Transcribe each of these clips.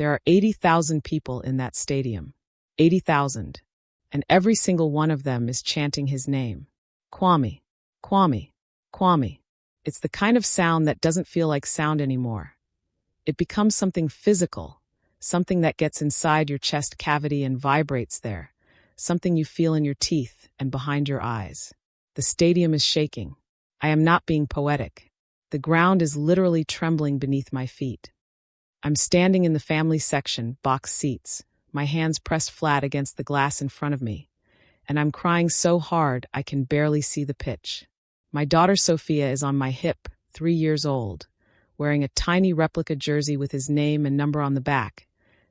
There are 80,000 people in that stadium. 80,000. And every single one of them is chanting his name. Kwame. Kwame. Kwame. It's the kind of sound that doesn't feel like sound anymore. It becomes something physical, something that gets inside your chest cavity and vibrates there, something you feel in your teeth and behind your eyes. The stadium is shaking. I am not being poetic. The ground is literally trembling beneath my feet. I'm standing in the family section, box seats, my hands pressed flat against the glass in front of me, and I'm crying so hard I can barely see the pitch. My daughter Sophia is on my hip, 3 years old, wearing a tiny replica jersey with his name and number on the back,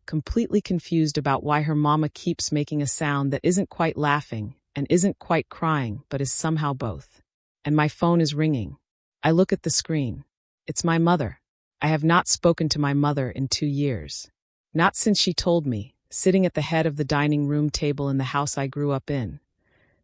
completely confused about why her mama keeps making a sound that isn't quite laughing and isn't quite crying but is somehow both. And my phone is ringing. I look at the screen. It's my mother. I have not spoken to my mother in 2 years. Not since she told me, sitting at the head of the dining room table in the house I grew up in,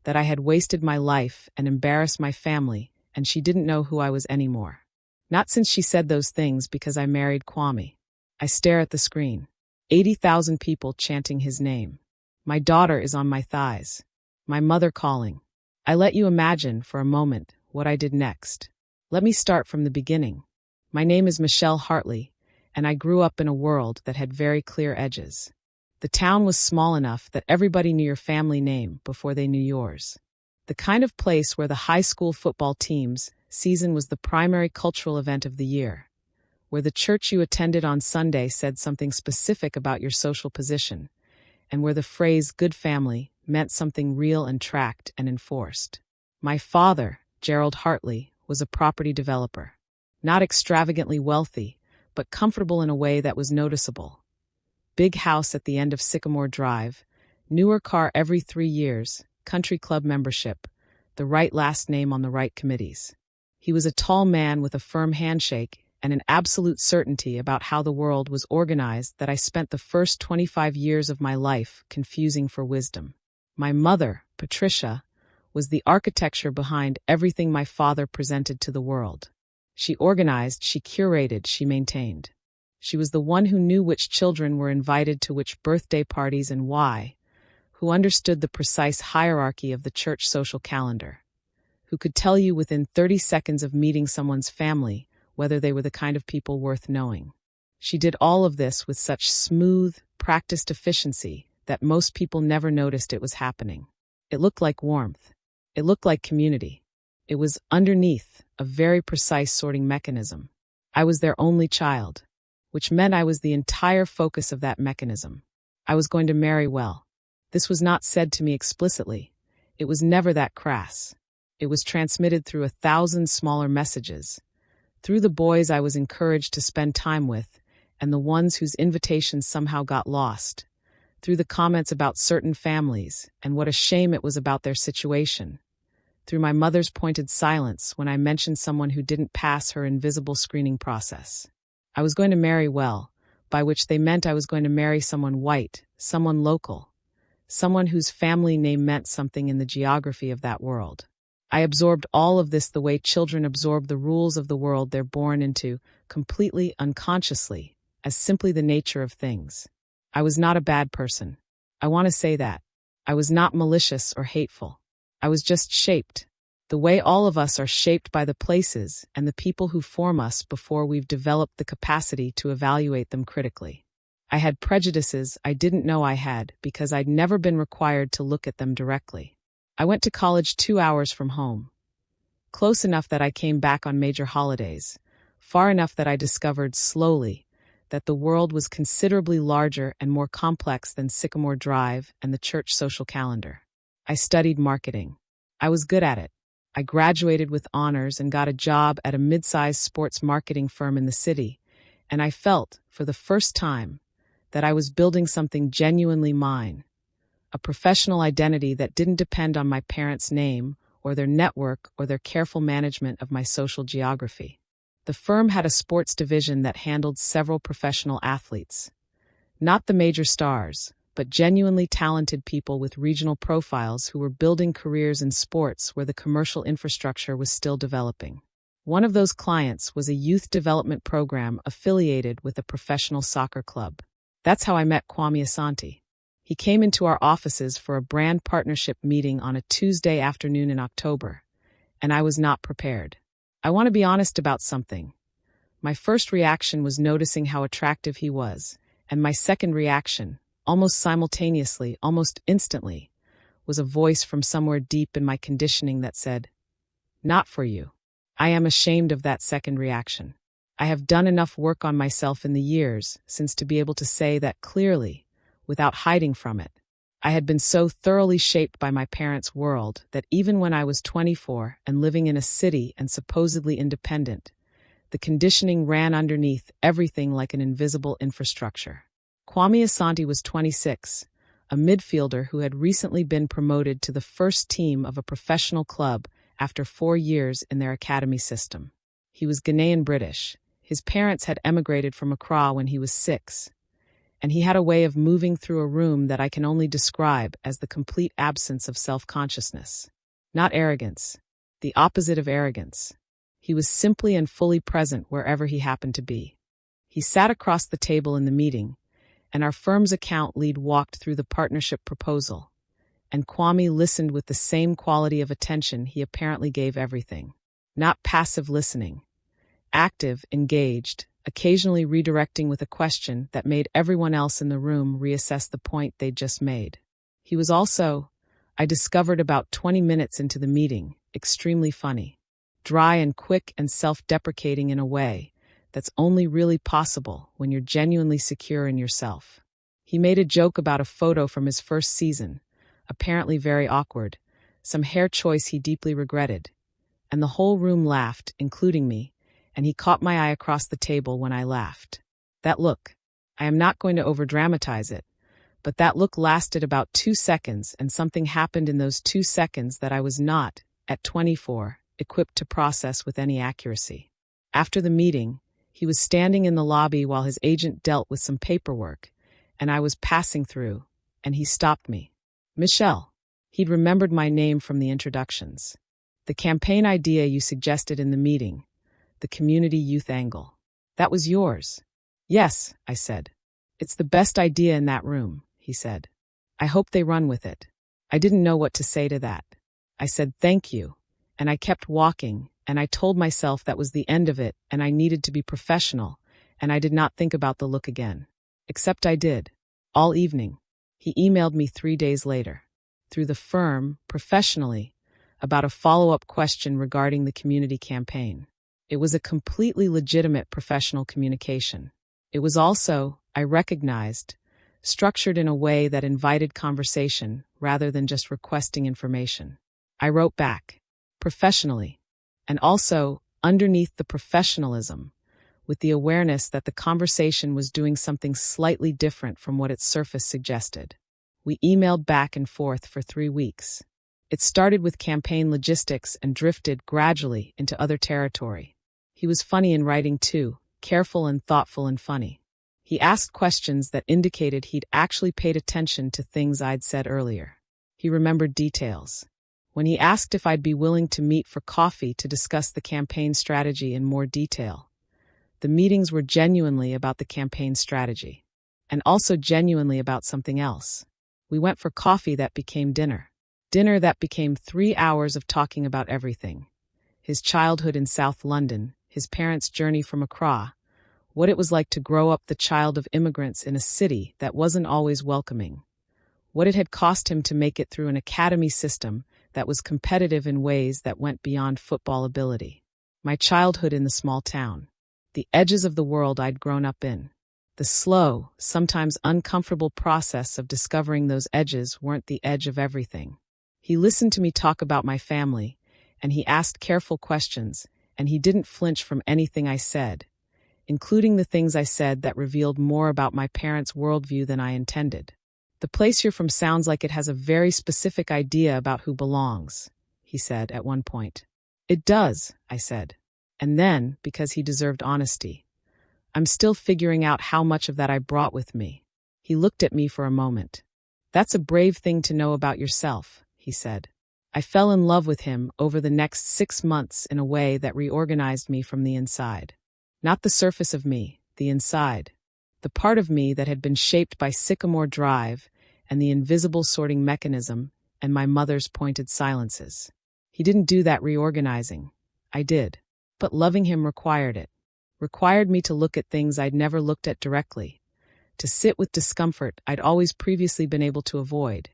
that I had wasted my life and embarrassed my family, and she didn't know who I was anymore. Not since she said those things because I married Kwame. I stare at the screen. 80,000 people chanting his name. My daughter is on my thighs. My mother calling. I let you imagine for a moment what I did next. Let me start from the beginning. My name is Michelle Hartley, and I grew up in a world that had very clear edges. The town was small enough that everybody knew your family name before they knew yours. The kind of place where the high school football team's season was the primary cultural event of the year, where the church you attended on Sunday said something specific about your social position, and where the phrase good family meant something real and tracked and enforced. My father, Gerald Hartley, was a property developer. Not extravagantly wealthy, but comfortable in a way that was noticeable. Big house at the end of Sycamore Drive, newer car every 3 years, country club membership, the right last name on the right committees. He was a tall man with a firm handshake and an absolute certainty about how the world was organized that I spent the first 25 years of my life confusing for wisdom. My mother, Patricia, was the architecture behind everything my father presented to the world. She organized, she curated, she maintained. She was the one who knew which children were invited to which birthday parties and why, who understood the precise hierarchy of the church social calendar, who could tell you within 30 seconds of meeting someone's family whether they were the kind of people worth knowing. She did all of this with such smooth, practiced efficiency that most people never noticed it was happening. It looked like warmth. It looked like community. It was underneath a very precise sorting mechanism. I was their only child, which meant I was the entire focus of that mechanism. I was going to marry well. This was not said to me explicitly. It was never that crass. It was transmitted through 1,000 smaller messages, through the boys I was encouraged to spend time with, and the ones whose invitations somehow got lost, through the comments about certain families and what a shame it was about their situation, through my mother's pointed silence when I mentioned someone who didn't pass her invisible screening process. I was going to marry well, by which they meant I was going to marry someone white, someone local, someone whose family name meant something in the geography of that world. I absorbed all of this the way children absorb the rules of the world they're born into, completely unconsciously, as simply the nature of things. I was not a bad person. I want to say that. I was not malicious or hateful. I was just shaped, the way all of us are shaped by the places and the people who form us before we've developed the capacity to evaluate them critically. I had prejudices I didn't know I had because I'd never been required to look at them directly. I went to college 2 hours from home, close enough that I came back on major holidays, far enough that I discovered slowly that the world was considerably larger and more complex than Sycamore Drive and the church social calendar. I studied marketing. I was good at it. I graduated with honors and got a job at a mid-sized sports marketing firm in the city, and I felt, for the first time, that I was building something genuinely mine, a professional identity that didn't depend on my parents' name or their network or their careful management of my social geography. The firm had a sports division that handled several professional athletes. Not the major stars, but genuinely talented people with regional profiles who were building careers in sports where the commercial infrastructure was still developing. One of those clients was a youth development program affiliated with a professional soccer club. That's how I met Kwame Asante. He came into our offices for a brand partnership meeting on a Tuesday afternoon in October, and I was not prepared. I want to be honest about something. My first reaction was noticing how attractive he was, and my second reaction, almost simultaneously, almost instantly, was a voice from somewhere deep in my conditioning that said, "Not for you." I am ashamed of that second reaction. I have done enough work on myself in the years since to be able to say that clearly, without hiding from it. I had been so thoroughly shaped by my parents' world that even when I was 24 and living in a city and supposedly independent, the conditioning ran underneath everything like an invisible infrastructure. Kwame Asante was 26, a midfielder who had recently been promoted to the first team of a professional club after 4 years in their academy system. He was Ghanaian British. His parents had emigrated from Accra when he was 6, and he had a way of moving through a room that I can only describe as the complete absence of self-consciousness. Not arrogance, the opposite of arrogance. He was simply and fully present wherever he happened to be. He sat across the table in the meeting, and our firm's account lead walked through the partnership proposal, and Kwame listened with the same quality of attention he apparently gave everything. Not passive listening. Active, engaged, occasionally redirecting with a question that made everyone else in the room reassess the point they'd just made. He was also, I discovered about 20 minutes into the meeting, extremely funny. Dry and quick and self-deprecating in a way that's only really possible when you're genuinely secure in yourself. He made a joke about a photo from his first season, apparently very awkward, some hair choice he deeply regretted, and the whole room laughed, including me, and he caught my eye across the table when I laughed. That look, I am not going to overdramatize it, but that look lasted about 2 seconds, and something happened in those 2 seconds that I was not, at 24, equipped to process with any accuracy. After the meeting, he was standing in the lobby while his agent dealt with some paperwork, and I was passing through, and he stopped me. "Michelle." He'd remembered my name from the introductions. "The campaign idea you suggested in the meeting, the community youth angle. That was yours." "Yes," I said. "It's the best idea in that room," he said. "I hope they run with it." I didn't know what to say to that. I said thank you, and I kept walking, and I told myself that was the end of it and I needed to be professional, and I did not think about the look again. Except I did. All evening. He emailed me 3 days later, through the firm, professionally, about a follow-up question regarding the community campaign. It was a completely legitimate professional communication. It was also, I recognized, structured in a way that invited conversation rather than just requesting information. I wrote back, professionally, and also, underneath the professionalism, with the awareness that the conversation was doing something slightly different from what its surface suggested. We emailed back and forth for 3 weeks. It started with campaign logistics and drifted gradually into other territory. He was funny in writing too, careful and thoughtful and funny. He asked questions that indicated he'd actually paid attention to things I'd said earlier. He remembered details. When he asked if I'd be willing to meet for coffee to discuss the campaign strategy in more detail, the meetings were genuinely about the campaign strategy, and also genuinely about something else. We went for coffee that became dinner. Dinner that became 3 hours of talking about everything. His childhood in South London, his parents' journey from Accra, what it was like to grow up the child of immigrants in a city that wasn't always welcoming, what it had cost him to make it through an academy system that was competitive in ways that went beyond football ability. My childhood in the small town. The edges of the world I'd grown up in. The slow, sometimes uncomfortable process of discovering those edges weren't the edge of everything. He listened to me talk about my family, and he asked careful questions, and he didn't flinch from anything I said, including the things I said that revealed more about my parents' worldview than I intended. "The place you're from sounds like it has a very specific idea about who belongs," he said at one point. "It does," I said. And then, because he deserved honesty, "I'm still figuring out how much of that I brought with me." He looked at me for a moment. "That's a brave thing to know about yourself," he said. I fell in love with him over the next 6 months in a way that reorganized me from the inside. Not the surface of me, the inside. the part of me that had been shaped by sycamore drive and the invisible sorting mechanism and my mother's pointed silences. He didn't do that reorganizing. I did. But loving him required it. Required me to look at things I'd never looked at directly, to sit with discomfort I'd always previously been able to avoid,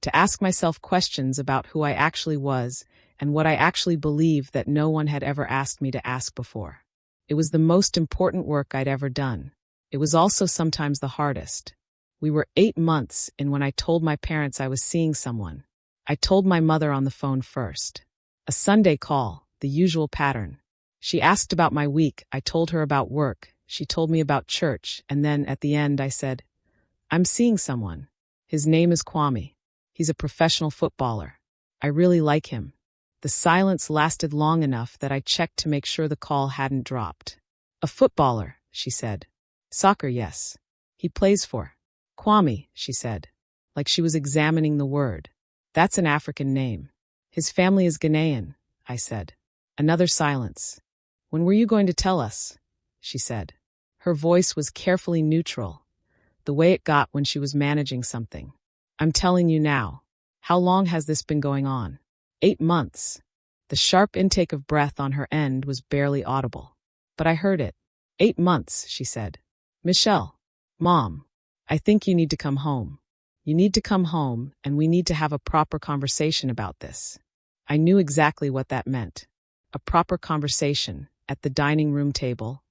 to ask myself questions about who I actually was and what I actually believed that no one had ever asked me to ask before. It was the most important work I'd ever done. It was also sometimes the hardest. We were 8 months in when I told my parents I was seeing someone. I told my mother on the phone first. A Sunday call, the usual pattern. She asked about my week, I told her about work, she told me about church, and then at the end I said, "I'm seeing someone. His name is Kwame. He's a professional footballer. I really like him." The silence lasted long enough that I checked to make sure the call hadn't dropped. "A footballer," she said. "Soccer, yes. He plays for Kwame," she said, like she was examining the word. "That's an African name. His family is Ghanaian," I said. Another silence. "When were you going to tell us?" she said. Her voice was carefully neutral, the way it got when she was managing something. "I'm telling you now. How long has this been going on?" 8 months. The sharp intake of breath on her end was barely audible. But I heard it. 8 months, she said. "Michelle. Mom. I think you need to come home. You need to come home, and we need to have a proper conversation about this." I knew exactly what that meant. A proper conversation, at the dining room table,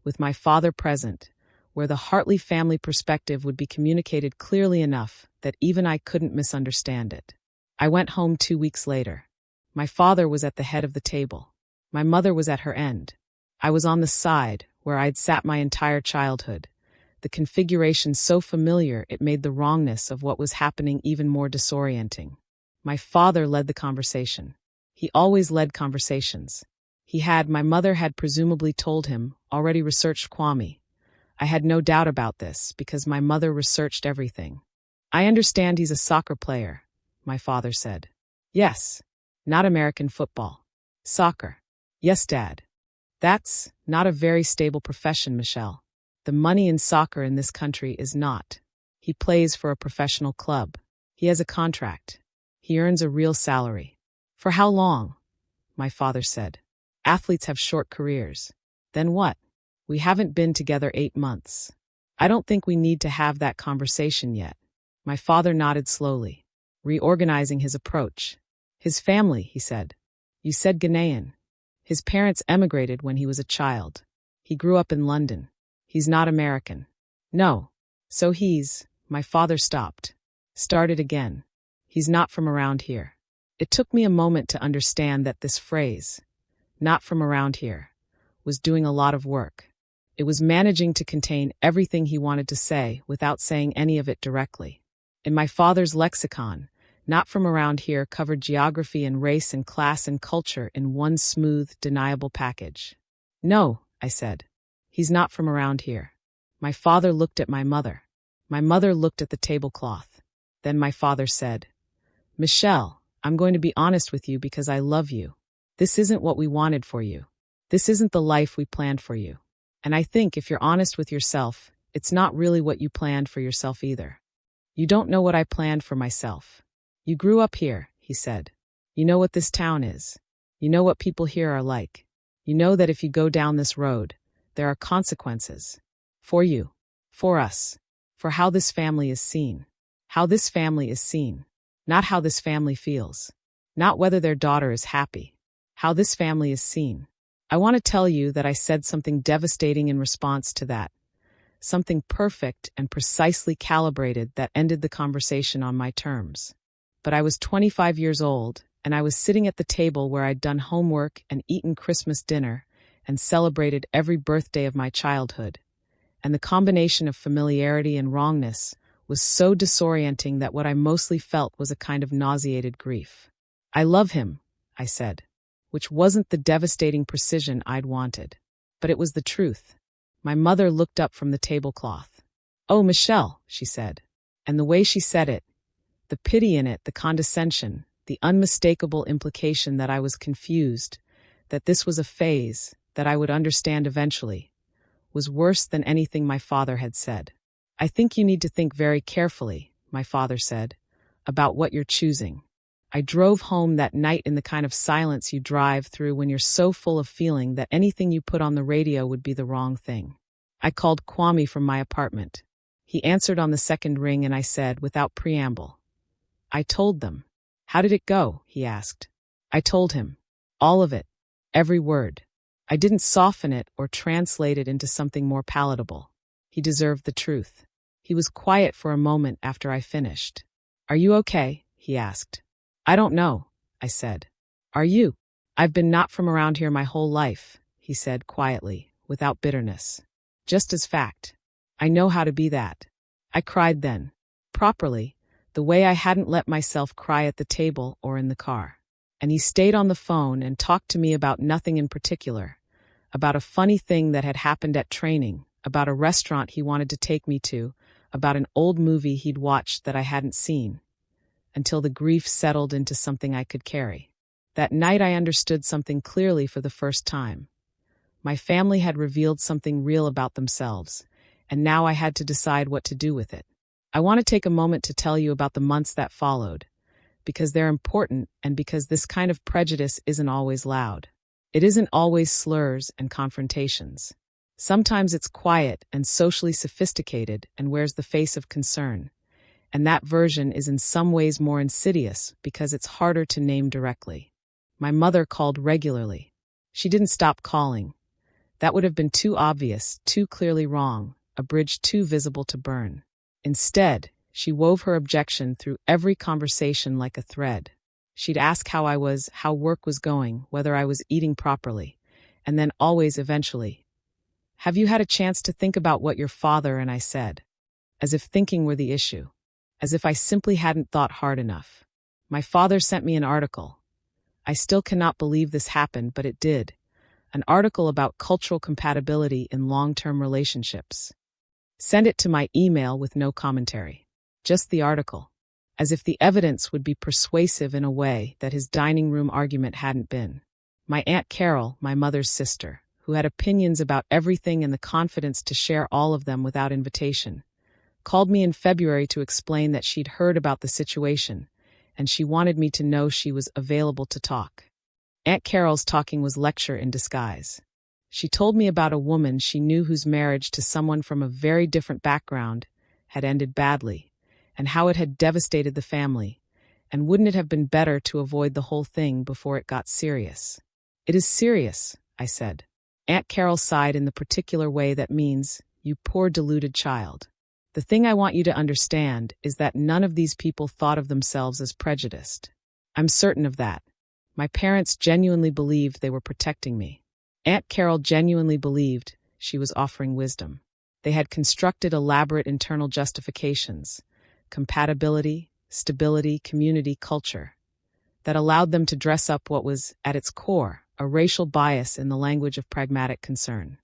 with my father present, where the Hartley family perspective would be communicated clearly enough that even I couldn't misunderstand it. I went home 2 weeks later. My father was at the head of the table. My mother was at her end. I was on the side, where I'd sat my entire childhood, the configuration so familiar it made the wrongness of what was happening even more disorienting. My father led the conversation. He always led conversations. My mother had presumably told him, already researched Kwame. I had no doubt about this, because my mother researched everything. "I understand he's a soccer player," my father said. "Yes. Not American football. Soccer." "Yes, Dad. That's not a very stable profession, Michelle. The money in soccer in this country is not. He plays for a professional club. He has a contract. He earns a real salary." "For how long?" my father said. "Athletes have short careers." "Then what? We haven't been together 8 months. I don't think we need to have that conversation yet." My father nodded slowly, reorganizing his approach. "His family," he said. "You said Ghanaian. His parents emigrated when he was a child. He grew up in London. He's not American." "No. So my father stopped. Started again. "He's not from around here." It took me a moment to understand that this phrase, "not from around here," was doing a lot of work. It was managing to contain everything he wanted to say without saying any of it directly. In my father's lexicon, "not from around here" covered geography and race and class and culture in one smooth, deniable package. "No," I said. "He's not from around here." My father looked at my mother. My mother looked at the tablecloth. Then my father said, "Michelle, I'm going to be honest with you because I love you. This isn't what we wanted for you. This isn't the life we planned for you. And I think if you're honest with yourself, it's not really what you planned for yourself either. You don't know what I planned for myself. You grew up here," he said. "You know what this town is. You know what people here are like. You know that if you go down this road, there are consequences. For you. For us. For how this family is seen. How this family is seen. Not how this family feels. Not whether their daughter is happy. How this family is seen. I want to tell you that I said something devastating in response to that. Something perfect and precisely calibrated that ended the conversation on my terms. But I was 25 years old, and I was sitting at the table where I'd done homework and eaten Christmas dinner and celebrated every birthday of my childhood. And the combination of familiarity and wrongness was so disorienting that what I mostly felt was a kind of nauseated grief. "I love him," I said, which wasn't the devastating precision I'd wanted. But it was the truth. My mother looked up from the tablecloth. "Oh, Michelle," she said. And the way she said it, the pity in it, the condescension, the unmistakable implication that I was confused, that this was a phase, that I would understand eventually, was worse than anything my father had said. "I think you need to think very carefully," my father said, "about what you're choosing." I drove home that night in the kind of silence you drive through when you're so full of feeling that anything you put on the radio would be the wrong thing. I called Kwame from my apartment. He answered on the second ring and I said, without preamble, "I told them." "How did it go?" he asked. I told him. All of it. Every word. I didn't soften it or translate it into something more palatable. He deserved the truth. He was quiet for a moment after I finished. "Are you okay?" he asked. "I don't know," I said. "Are you?" "I've been not from around here my whole life," he said quietly, without bitterness. "Just as fact. I know how to be that." I cried then. Properly, the way I hadn't let myself cry at the table or in the car. And he stayed on the phone and talked to me about nothing in particular, about a funny thing that had happened at training, about a restaurant he wanted to take me to, about an old movie he'd watched that I hadn't seen, until the grief settled into something I could carry. That night I understood something clearly for the first time. My family had revealed something real about themselves, and now I had to decide what to do with it. I want to take a moment to tell you about the months that followed, because they're important and because this kind of prejudice isn't always loud. It isn't always slurs and confrontations. Sometimes it's quiet and socially sophisticated and wears the face of concern. And that version is in some ways more insidious because it's harder to name directly. My mother called regularly. She didn't stop calling. That would have been too obvious, too clearly wrong, a bridge too visible to burn. Instead, she wove her objection through every conversation like a thread. She'd ask how I was, how work was going, whether I was eating properly, and then always eventually, "Have you had a chance to think about what your father and I said?" As if thinking were the issue. As if I simply hadn't thought hard enough. My father sent me an article. I still cannot believe this happened, but it did. An article about cultural compatibility in long-term relationships. Send it to my email with no commentary. Just the article. As if the evidence would be persuasive in a way that his dining room argument hadn't been. My Aunt Carol, my mother's sister, who had opinions about everything and the confidence to share all of them without invitation, called me in February to explain that she'd heard about the situation, and she wanted me to know she was available to talk. Aunt Carol's talking was lecture in disguise. She told me about a woman she knew whose marriage to someone from a very different background had ended badly, and how it had devastated the family, and wouldn't it have been better to avoid the whole thing before it got serious? "It is serious," I said. Aunt Carol sighed in the particular way that means, "You poor deluded child." The thing I want you to understand is that none of these people thought of themselves as prejudiced. I'm certain of that. My parents genuinely believed they were protecting me. Aunt Carol genuinely believed she was offering wisdom. They had constructed elaborate internal justifications, compatibility, stability, community, culture, that allowed them to dress up what was, at its core, a racial bias in the language of pragmatic concern.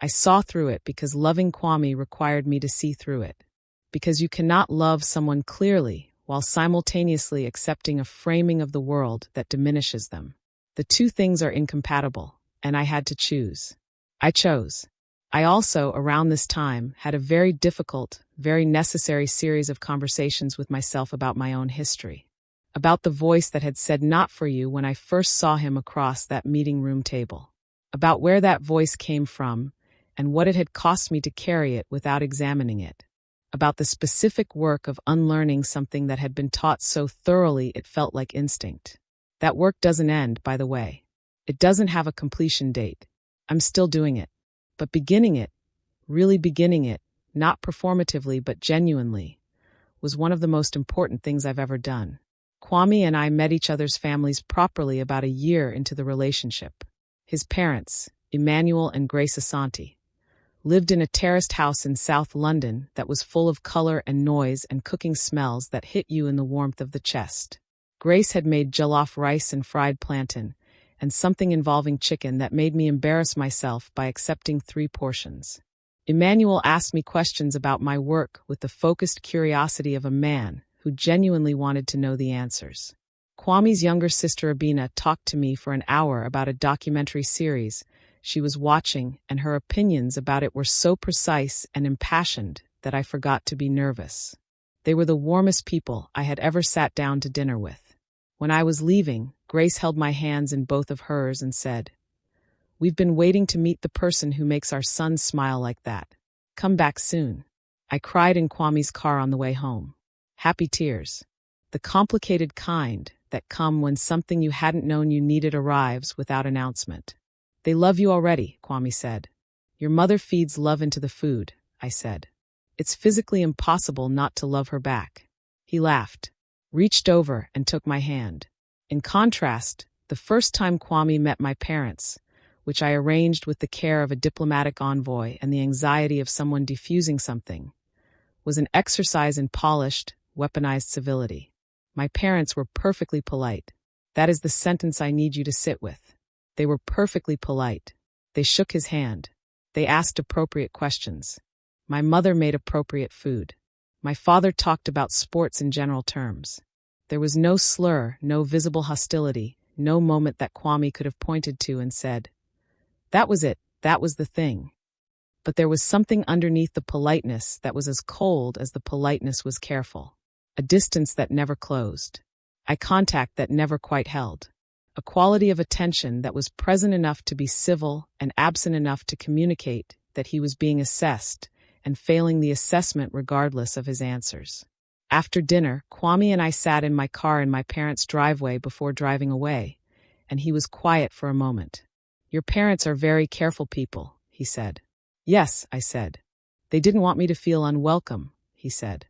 I saw through it because loving Kwame required me to see through it. Because you cannot love someone clearly while simultaneously accepting a framing of the world that diminishes them. The two things are incompatible, and I had to choose. I chose. I also, around this time, had a very difficult, very necessary series of conversations with myself about my own history. About the voice that had said "not for you" when I first saw him across that meeting room table. About where that voice came from, and what it had cost me to carry it without examining it. About the specific work of unlearning something that had been taught so thoroughly it felt like instinct. That work doesn't end, by the way. It doesn't have a completion date. I'm still doing it. But beginning it, really beginning it, not performatively but genuinely, was one of the most important things I've ever done. Kwame and I met each other's families properly about a year into the relationship. His parents, Emmanuel and Grace Asante, lived in a terraced house in South London that was full of color and noise and cooking smells that hit you in the warmth of the chest. Grace had made jollof rice and fried plantain, and something involving chicken that made me embarrass myself by accepting 3 portions. Emmanuel asked me questions about my work with the focused curiosity of a man who genuinely wanted to know the answers. Kwame's younger sister Abina talked to me for an hour about a documentary series She was watching, and her opinions about it were so precise and impassioned that I forgot to be nervous. They were the warmest people I had ever sat down to dinner with. When I was leaving, Grace held my hands in both of hers and said, "We've been waiting to meet the person who makes our son smile like that. Come back soon." I cried in Kwame's car on the way home. Happy tears. The complicated kind that come when something you hadn't known you needed arrives without announcement. "They love you already," Kwame said. "Your mother feeds love into the food," I said. "It's physically impossible not to love her back." He laughed, reached over, and took my hand. In contrast, the first time Kwame met my parents, which I arranged with the care of a diplomatic envoy and the anxiety of someone defusing something, was an exercise in polished, weaponized civility. My parents were perfectly polite. That is the sentence I need you to sit with. They were perfectly polite. They shook his hand. They asked appropriate questions. My mother made appropriate food. My father talked about sports in general terms. There was no slur, no visible hostility, no moment that Kwame could have pointed to and said, "That was it, that was the thing." But there was something underneath the politeness that was as cold as the politeness was careful. A distance that never closed. Eye contact that never quite held. A quality of attention that was present enough to be civil and absent enough to communicate that he was being assessed and failing the assessment regardless of his answers. After dinner, Kwame and I sat in my car in my parents' driveway before driving away, and he was quiet for a moment. "Your parents are very careful people," he said. "Yes," I said. "They didn't want me to feel unwelcome," he said.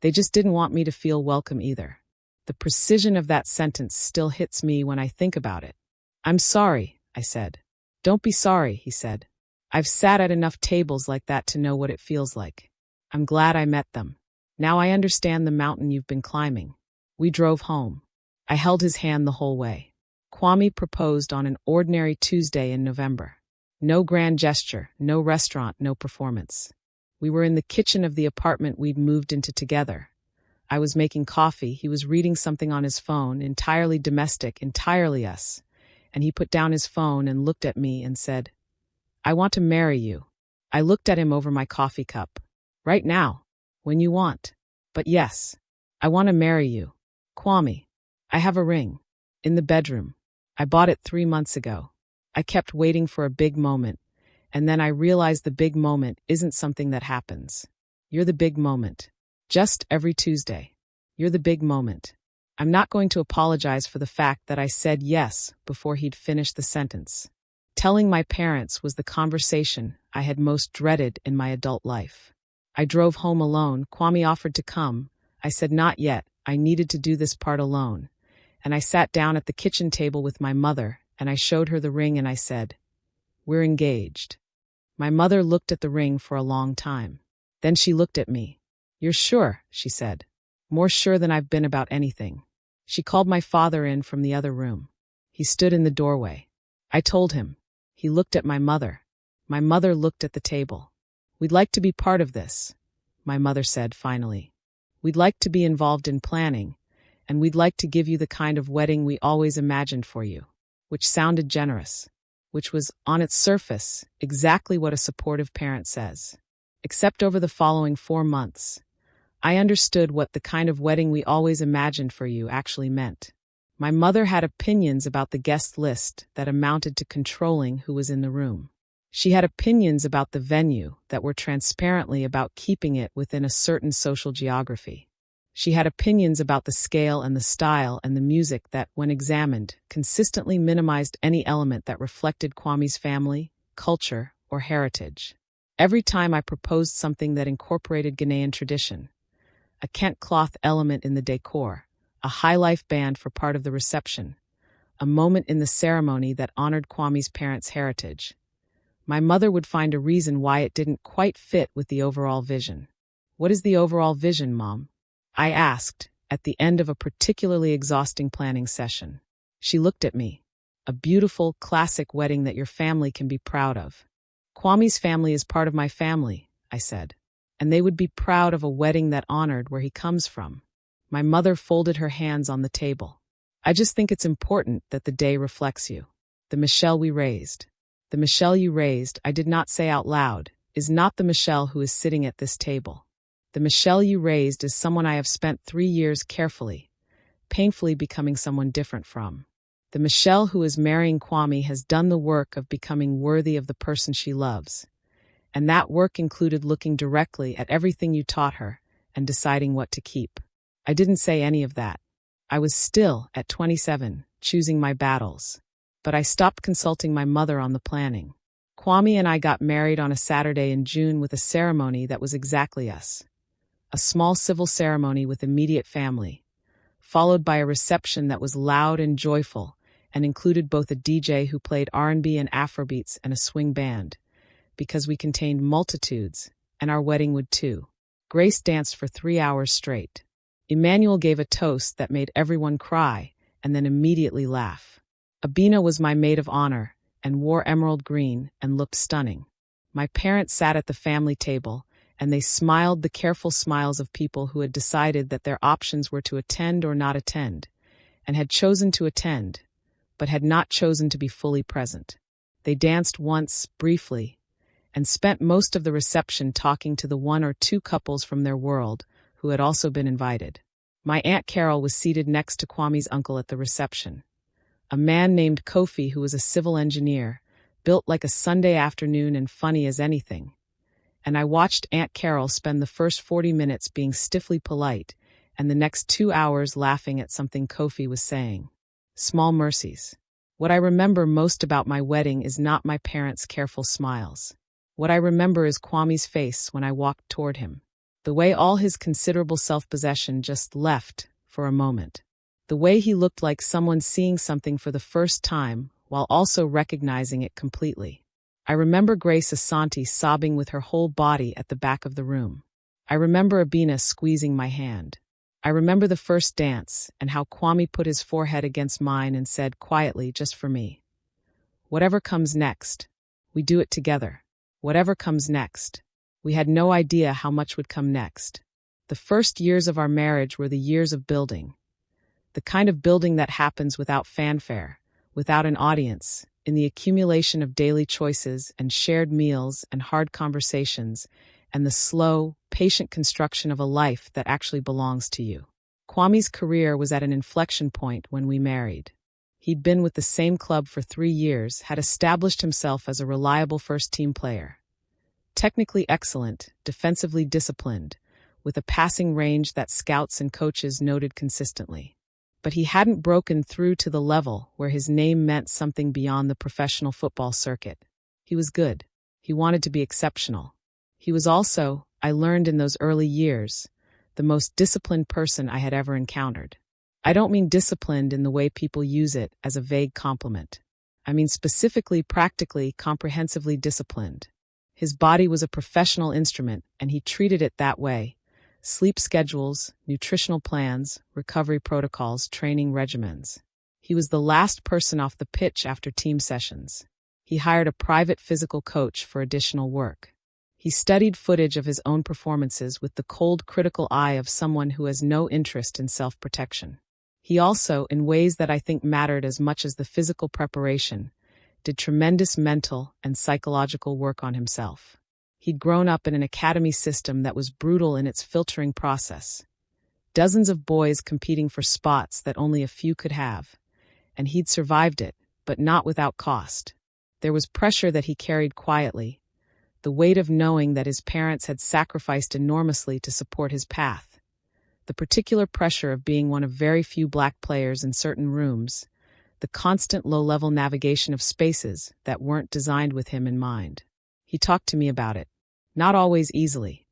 "They just didn't want me to feel welcome either." The precision of that sentence still hits me when I think about it. "I'm sorry," I said. "Don't be sorry," he said. "I've sat at enough tables like that to know what it feels like. I'm glad I met them. Now I understand the mountain you've been climbing." We drove home. I held his hand the whole way. Kwame proposed on an ordinary Tuesday in November. No grand gesture, no restaurant, no performance. We were in the kitchen of the apartment we'd moved into together. I was making coffee, he was reading something on his phone, entirely domestic, entirely us. And he put down his phone and looked at me and said, "I want to marry you." I looked at him over my coffee cup. "Right now, when you want. But yes, I want to marry you. Kwame, I have a ring. In the bedroom. I bought it 3 months ago. I kept waiting for a big moment. And then I realized the big moment isn't something that happens. You're the big moment. Just every Tuesday. You're the big moment. I'm not going to apologize for the fact that I said yes before he'd finished the sentence. Telling my parents was the conversation I had most dreaded in my adult life. I drove home alone. Kwame offered to come. I said not yet. I needed to do this part alone. And I sat down at the kitchen table with my mother, and I showed her the ring and I said, "We're engaged." My mother looked at the ring for a long time. Then she looked at me. "You're sure?" she said. "More sure than I've been about anything." She called my father in from the other room. He stood in the doorway. I told him. He looked at my mother. My mother looked at the table. "We'd like to be part of this," my mother said finally. "We'd like to be involved in planning, and we'd like to give you the kind of wedding we always imagined for you," which sounded generous, which was, on its surface, exactly what a supportive parent says. Except over the following 4 months, I understood what the kind of wedding we always imagined for you actually meant. My mother had opinions about the guest list that amounted to controlling who was in the room. She had opinions about the venue that were transparently about keeping it within a certain social geography. She had opinions about the scale and the style and the music that, when examined, consistently minimized any element that reflected Kwame's family, culture, or heritage. Every time I proposed something that incorporated Ghanaian tradition, a Kent cloth element in the decor, a high-life band for part of the reception, a moment in the ceremony that honored Kwame's parents' heritage, my mother would find a reason why it didn't quite fit with the overall vision. "What is the overall vision, Mom?" I asked, at the end of a particularly exhausting planning session. She looked at me. "A beautiful, classic wedding that your family can be proud of." "Kwame's family is part of my family," I said. "And they would be proud of a wedding that honored where he comes from." My mother folded her hands on the table. "I just think it's important that the day reflects you. The Michelle we raised." The Michelle you raised, I did not say out loud, is not the Michelle who is sitting at this table. The Michelle you raised is someone I have spent 3 years carefully, painfully becoming someone different from. The Michelle who is marrying Kwame has done the work of becoming worthy of the person she loves. And that work included looking directly at everything you taught her and deciding what to keep. I didn't say any of that. I was still, at 27, choosing my battles. But I stopped consulting my mother on the planning. Kwame and I got married on a Saturday in June with a ceremony that was exactly us. A small civil ceremony with immediate family, followed by a reception that was loud and joyful and included both a DJ who played R&B and Afrobeats and a swing band, because we contained multitudes, and our wedding would too. Grace danced for 3 hours straight. Emmanuel gave a toast that made everyone cry and then immediately laugh. Abina was my maid of honor and wore emerald green and looked stunning. My parents sat at the family table, and they smiled the careful smiles of people who had decided that their options were to attend or not attend, and had chosen to attend, but had not chosen to be fully present. They danced once, briefly, and spent most of the reception talking to the 1 or 2 couples from their world who had also been invited. My Aunt Carol was seated next to Kwame's uncle at the reception, a man named Kofi who was a civil engineer, built like a Sunday afternoon and funny as anything. And I watched Aunt Carol spend the first 40 minutes being stiffly polite and the next 2 hours laughing at something Kofi was saying. Small mercies. What I remember most about my wedding is not my parents' careful smiles. What I remember is Kwame's face when I walked toward him. The way all his considerable self-possession just left for a moment. The way he looked like someone seeing something for the first time while also recognizing it completely. I remember Grace Asante sobbing with her whole body at the back of the room. I remember Abina squeezing my hand. I remember the first dance and how Kwame put his forehead against mine and said quietly, just for me, "Whatever comes next, we do it together. Whatever comes next." We had no idea how much would come next. The first years of our marriage were the years of building. The kind of building that happens without fanfare, without an audience, in the accumulation of daily choices and shared meals and hard conversations, and the slow, patient construction of a life that actually belongs to you. Kwame's career was at an inflection point when we married. He'd been with the same club for 3 years, had established himself as a reliable first-team player. Technically excellent, defensively disciplined, with a passing range that scouts and coaches noted consistently. But he hadn't broken through to the level where his name meant something beyond the professional football circuit. He was good. He wanted to be exceptional. He was also, I learned in those early years, the most disciplined person I had ever encountered. I don't mean disciplined in the way people use it as a vague compliment. I mean specifically, practically, comprehensively disciplined. His body was a professional instrument, and he treated it that way. Sleep schedules, nutritional plans, recovery protocols, training regimens. He was the last person off the pitch after team sessions. He hired a private physical coach for additional work. He studied footage of his own performances with the cold, critical eye of someone who has no interest in self-protection. He also, in ways that I think mattered as much as the physical preparation, did tremendous mental and psychological work on himself. He'd grown up in an academy system that was brutal in its filtering process. Dozens of boys competing for spots that only a few could have. And he'd survived it, but not without cost. There was pressure that he carried quietly, the weight of knowing that his parents had sacrificed enormously to support his path. The particular pressure of being one of very few black players in certain rooms, the constant low-level navigation of spaces that weren't designed with him in mind. He talked to me about it. Not always easily.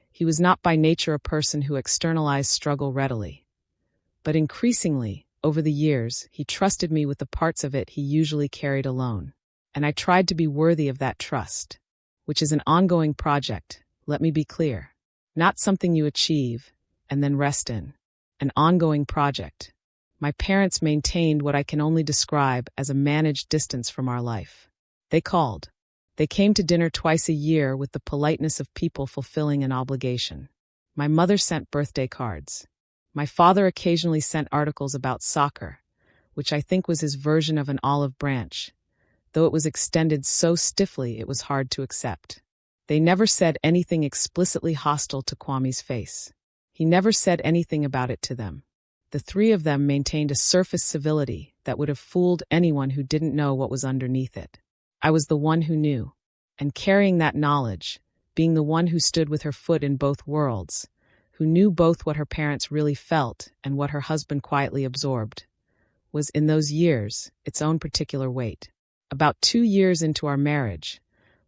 He was not by nature a person who externalized struggle readily. But increasingly, over the years, he trusted me with the parts of it he usually carried alone. And I tried to be worthy of that trust, which is an ongoing project, let me be clear. Not something you achieve and then rest in. An ongoing project. My parents maintained what I can only describe as a managed distance from our life. They called. They came to dinner twice a year with the politeness of people fulfilling an obligation. My mother sent birthday cards. My father occasionally sent articles about soccer, which I think was his version of an olive branch, though it was extended so stiffly it was hard to accept. They never said anything explicitly hostile to Kwame's face. He never said anything about it to them. The three of them maintained a surface civility that would have fooled anyone who didn't know what was underneath it. I was the one who knew. And carrying that knowledge, being the one who stood with her foot in both worlds, who knew both what her parents really felt and what her husband quietly absorbed, was, in those years, its own particular weight. About 2 years into our marriage,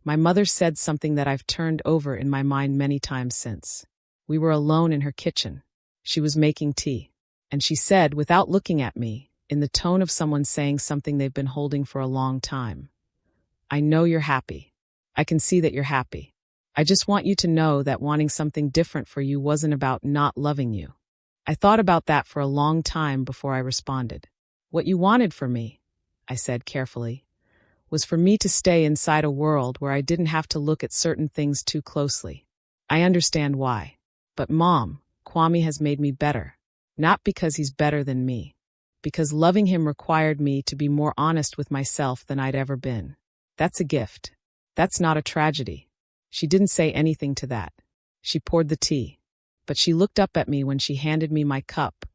my mother said something that I've turned over in my mind many times since. We were alone in her kitchen. She was making tea. And she said, without looking at me, in the tone of someone saying something they've been holding for a long time, "I know you're happy. I can see that you're happy. I just want you to know that wanting something different for you wasn't about not loving you." I thought about that for a long time before I responded. "What you wanted for me," I said carefully, "was for me to stay inside a world where I didn't have to look at certain things too closely. I understand why. But Mom, Kwame has made me better. Not because he's better than me. Because loving him required me to be more honest with myself than I'd ever been. That's a gift. That's not a tragedy." She didn't say anything to that. She poured the tea. But she looked up at me when she handed me my cup,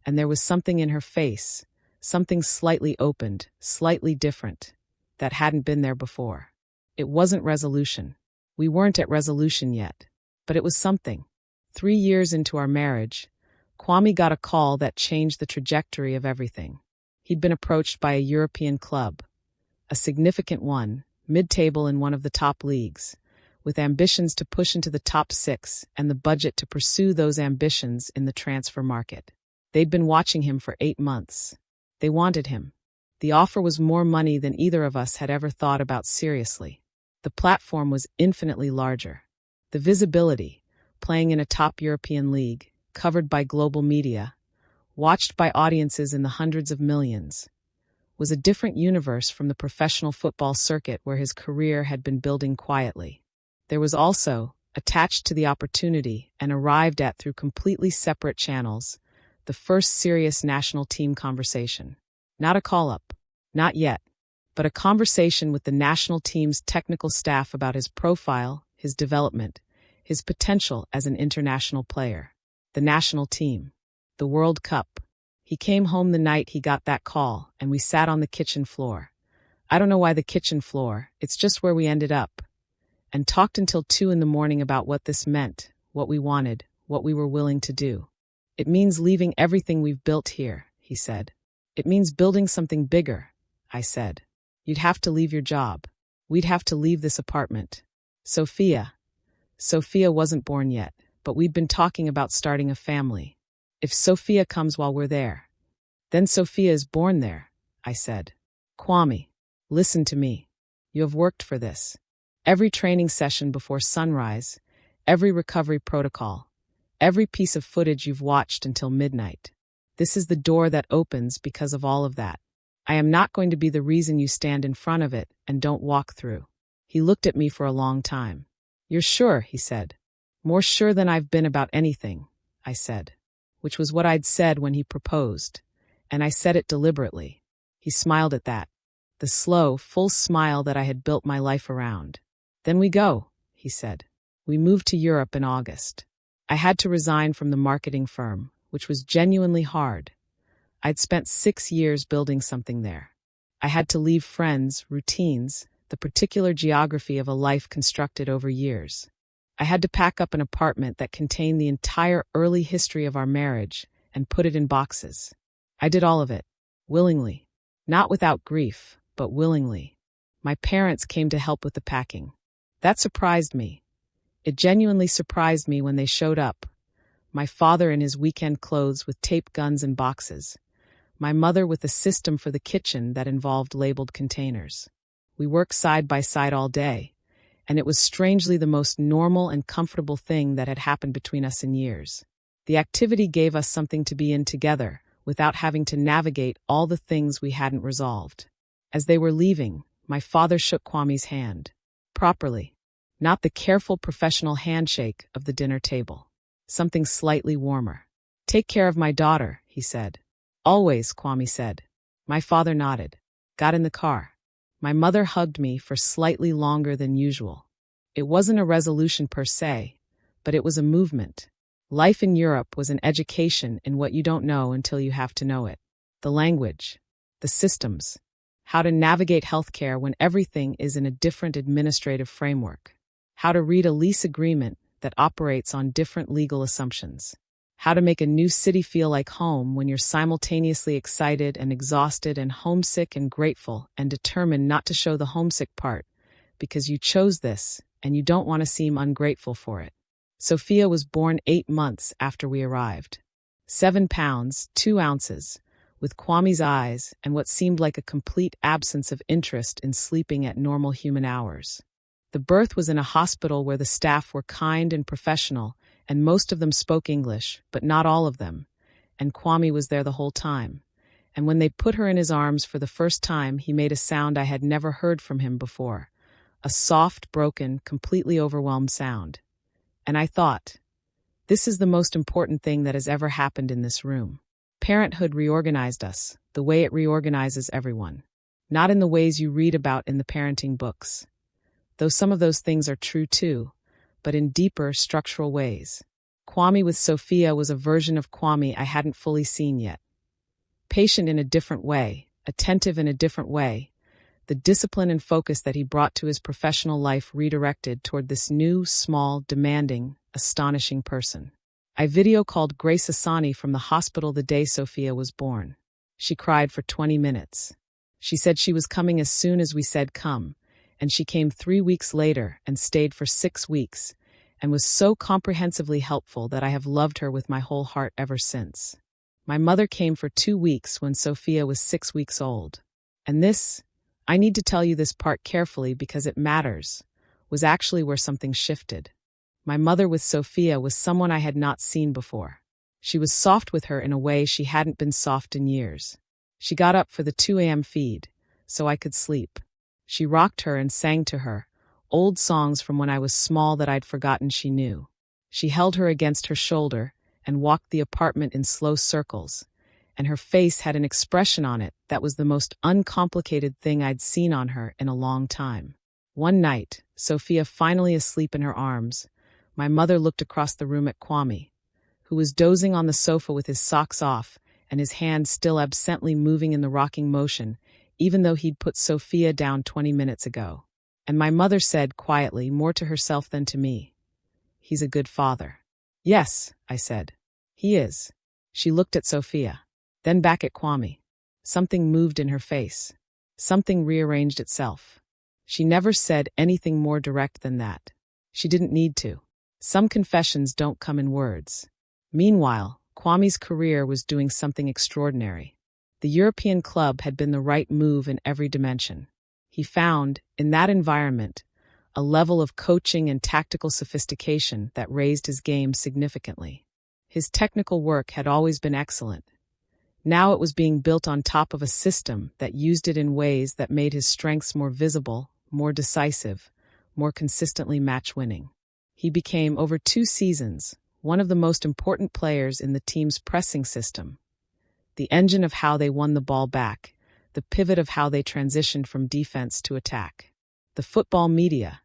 and there was something in her face, something slightly opened, slightly different, that hadn't been there before. It wasn't resolution. We weren't at resolution yet. But it was something. 3 years into our marriage, Kwame got a call that changed the trajectory of everything. He'd been approached by a European club, a significant one, mid-table in one of the top leagues, with ambitions to push into the top 6 and the budget to pursue those ambitions in the transfer market. They'd been watching him for 8 months. They wanted him. The offer was more money than either of us had ever thought about seriously. The platform was infinitely larger. The visibility, playing in a top European league, covered by global media, watched by audiences in the hundreds of millions, was a different universe from the professional football circuit where his career had been building quietly. There was also, attached to the opportunity and arrived at through completely separate channels, the first serious national team conversation. Not a call-up, not yet, but a conversation with the national team's technical staff about his profile, his development, his potential as an international player. The national team. The World Cup. He came home the night he got that call, and we sat on the kitchen floor. I don't know why the kitchen floor, it's just where we ended up. And talked until 2 in the morning about what this meant, what we wanted, what we were willing to do. "It means leaving everything we've built here," he said. "It means building something bigger," I said. "You'd have to leave your job. We'd have to leave this apartment. Sophia wasn't born yet, but we'd been talking about starting a family. If Sophia comes while we're there, then Sophia is born there," I said. "Kwame, listen to me. You have worked for this. Every training session before sunrise, every recovery protocol, every piece of footage you've watched until midnight. This is the door that opens because of all of that. I am not going to be the reason you stand in front of it and don't walk through." He looked at me for a long time. "You're sure," he said. "More sure than I've been about anything," I said, which was what I'd said when he proposed, and I said it deliberately. He smiled at that, the slow, full smile that I had built my life around. "Then we go," he said. "We moved to Europe in August. I had to resign from the marketing firm, which was genuinely hard. I'd spent 6 years building something there. I had to leave friends, routines, the particular geography of a life constructed over years. I had to pack up an apartment that contained the entire early history of our marriage and put it in boxes. I did all of it, willingly. Not without grief, but willingly. My parents came to help with the packing. That surprised me. It genuinely surprised me when they showed up. My father in his weekend clothes with tape guns and boxes. My mother with a system for the kitchen that involved labeled containers. We worked side by side all day, and it was strangely the most normal and comfortable thing that had happened between us in years. The activity gave us something to be in together, without having to navigate all the things we hadn't resolved. As they were leaving, my father shook Kwame's hand. Properly. Not the careful professional handshake of the dinner table. Something slightly warmer. "Take care of my daughter," he said. "Always," Kwame said. My father nodded. Got in the car. My mother hugged me for slightly longer than usual. It wasn't a resolution per se, but it was a movement. Life in Europe was an education in what you don't know until you have to know it. The language, the systems, how to navigate healthcare when everything is in a different administrative framework, how to read a lease agreement that operates on different legal assumptions, how to make a new city feel like home when you're simultaneously excited and exhausted and homesick and grateful and determined not to show the homesick part because you chose this and you don't want to seem ungrateful for it. Sophia was born 8 months after we arrived. 7 pounds, 2 ounces, with Kwame's eyes and what seemed like a complete absence of interest in sleeping at normal human hours. The birth was in a hospital where the staff were kind and professional, and most of them spoke English, but not all of them, and Kwame was there the whole time. And when they put her in his arms for the first time, he made a sound I had never heard from him before, a soft, broken, completely overwhelmed sound. And I thought, this is the most important thing that has ever happened in this room. Parenthood reorganized us, the way it reorganizes everyone. Not in the ways you read about in the parenting books, though some of those things are true too, but in deeper structural ways. Kwame with Sophia was a version of Kwame I hadn't fully seen yet. Patient in a different way, attentive in a different way, the discipline and focus that he brought to his professional life redirected toward this new, small, demanding, astonishing person. I video called Grace Asani from the hospital the day Sophia was born. She cried for 20 minutes. She said she was coming as soon as we said come, and she came 3 weeks later and stayed for 6 weeks, and was so comprehensively helpful that I have loved her with my whole heart ever since. My mother came for 2 weeks when Sophia was 6 weeks old. And this, I need to tell you this part carefully because it matters, was actually where something shifted. My mother with Sophia was someone I had not seen before. She was soft with her in a way she hadn't been soft in years. She got up for the 2 a.m. feed, so I could sleep. She rocked her and sang to her, old songs from when I was small that I'd forgotten she knew. She held her against her shoulder and walked the apartment in slow circles, and her face had an expression on it that was the most uncomplicated thing I'd seen on her in a long time. One night, Sophia finally asleep in her arms, my mother looked across the room at Kwame, who was dozing on the sofa with his socks off and his hand still absently moving in the rocking motion, even though he'd put Sophia down 20 minutes ago. And my mother said quietly, more to herself than to me, "He's a good father." "Yes," I said. "He is." She looked at Sophia, then back at Kwame. Something moved in her face. Something rearranged itself. She never said anything more direct than that. She didn't need to. Some confessions don't come in words. Meanwhile, Kwame's career was doing something extraordinary. The European club had been the right move in every dimension. He found, in that environment, a level of coaching and tactical sophistication that raised his game significantly. His technical work had always been excellent. Now it was being built on top of a system that used it in ways that made his strengths more visible, more decisive, more consistently match-winning. He became, over 2 seasons, one of the most important players in the team's pressing system, the engine of how they won the ball back, the pivot of how they transitioned from defense to attack. The football media,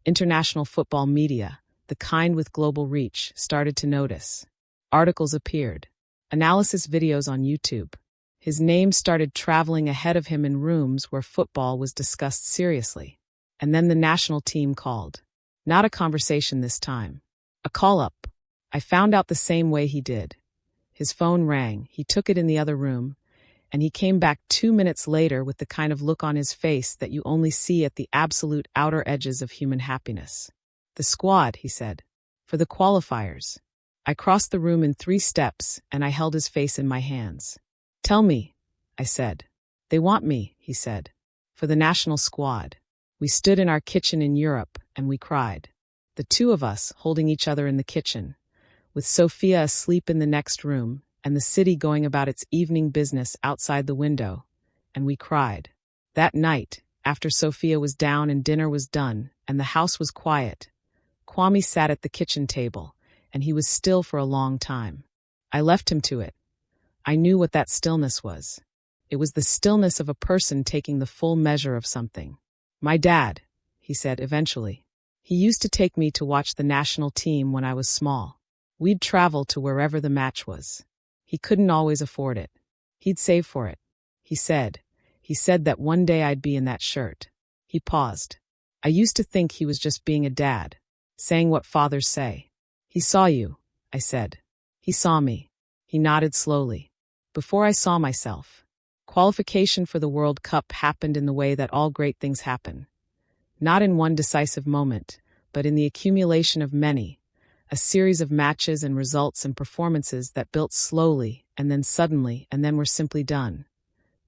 international football media, the kind with global reach, started to notice. Articles appeared. Analysis videos on YouTube. His name started traveling ahead of him in rooms where football was discussed seriously. And then the national team called. Not a conversation this time. A call-up. I found out the same way he did. His phone rang, he took it in the other room, and he came back 2 minutes later with the kind of look on his face that you only see at the absolute outer edges of human happiness. "The squad," he said. "For the qualifiers." I crossed the room in 3 steps, and I held his face in my hands. "Tell me," I said. "They want me," he said. "For the national squad." We stood in our kitchen in Europe, and we cried. The 2 of us holding each other in the kitchen, with Sophia asleep in the next room, and the city going about its evening business outside the window, and we cried. That night, after Sophia was down and dinner was done, and the house was quiet, Kwame sat at the kitchen table, and he was still for a long time. I left him to it. I knew what that stillness was. It was the stillness of a person taking the full measure of something. "My dad," he said eventually. "He used to take me to watch the national team when I was small. We'd travel to wherever the match was. He couldn't always afford it. He'd save for it. He said that one day I'd be in that shirt." He paused. "I used to think he was just being a dad, saying what fathers say." "He saw you," I said. "He saw me." He nodded slowly. "Before I saw myself." Qualification for the World Cup happened in the way that all great things happen. Not in one decisive moment, but in the accumulation of many, a series of matches and results and performances that built slowly and then suddenly and then were simply done.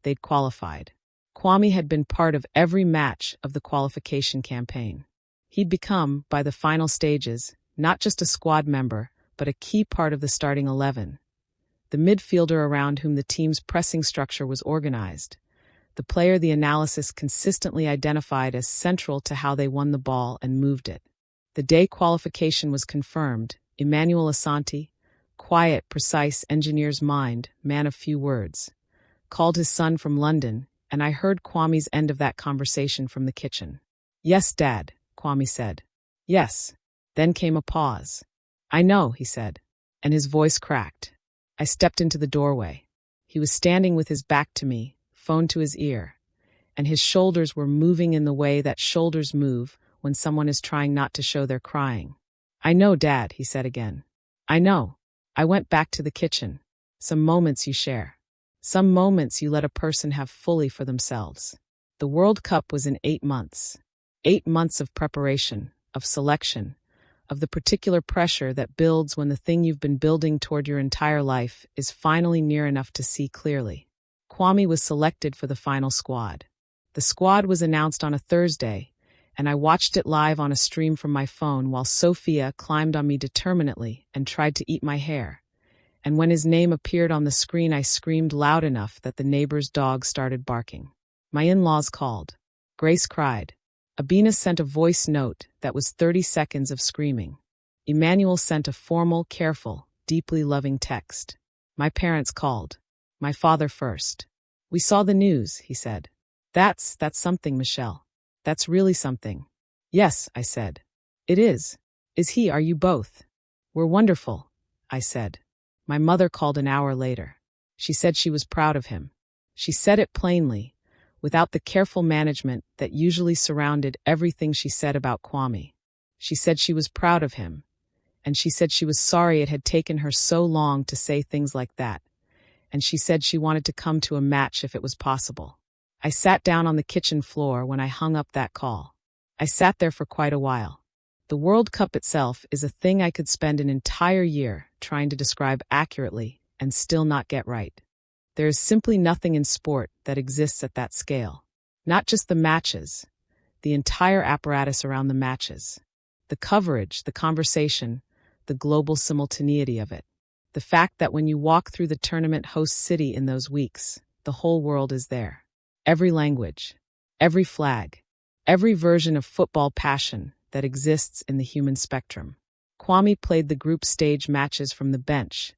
They'd qualified. Kwame had been part of every match of the qualification campaign. He'd become, by the final stages, not just a squad member, but a key part of the starting 11. The midfielder around whom the team's pressing structure was organized. The player the analysis consistently identified as central to how they won the ball and moved it. The day qualification was confirmed, Emmanuel Asante, quiet, precise engineer's mind, man of few words, called his son from London, and I heard Kwame's end of that conversation from the kitchen. "Yes, Dad," Kwame said. "Yes." Then came a pause. "I know," he said, and his voice cracked. I stepped into the doorway. He was standing with his back to me, phone to his ear, and his shoulders were moving in the way that shoulders move when someone is trying not to show they're crying. "I know, Dad," he said again. "I know." I went back to the kitchen. Some moments you share. Some moments you let a person have fully for themselves. The World Cup was in 8 months. 8 months of preparation, of selection, of the particular pressure that builds when the thing you've been building toward your entire life is finally near enough to see clearly. Kwame was selected for the final squad. The squad was announced on a Thursday, and I watched it live on a stream from my phone while Sophia climbed on me determinately and tried to eat my hair. And when his name appeared on the screen, I screamed loud enough that the neighbor's dog started barking. My in-laws called. Grace cried. Abina sent a voice note that was 30 seconds of screaming. Emmanuel sent a formal, careful, deeply loving text. My parents called. My father first. "We saw the news," he said. That's something, Michelle. That's really something." "Yes," I said. "It is. Is he? Are you both?" "We're wonderful," I said. My mother called an hour later. She said she was proud of him. She said it plainly, without the careful management that usually surrounded everything she said about Kwame. She said she was proud of him, and she said she was sorry it had taken her so long to say things like that, and she said she wanted to come to a match if it was possible. I sat down on the kitchen floor when I hung up that call. I sat there for quite a while. The World Cup itself is a thing I could spend an entire year trying to describe accurately and still not get right. There is simply nothing in sport that exists at that scale. Not just the matches, the entire apparatus around the matches. The coverage, the conversation, the global simultaneity of it. The fact that when you walk through the tournament host city in those weeks, the whole world is there. Every language, every flag, every version of football passion that exists in the human spectrum. Kwame played the group stage matches from the bench.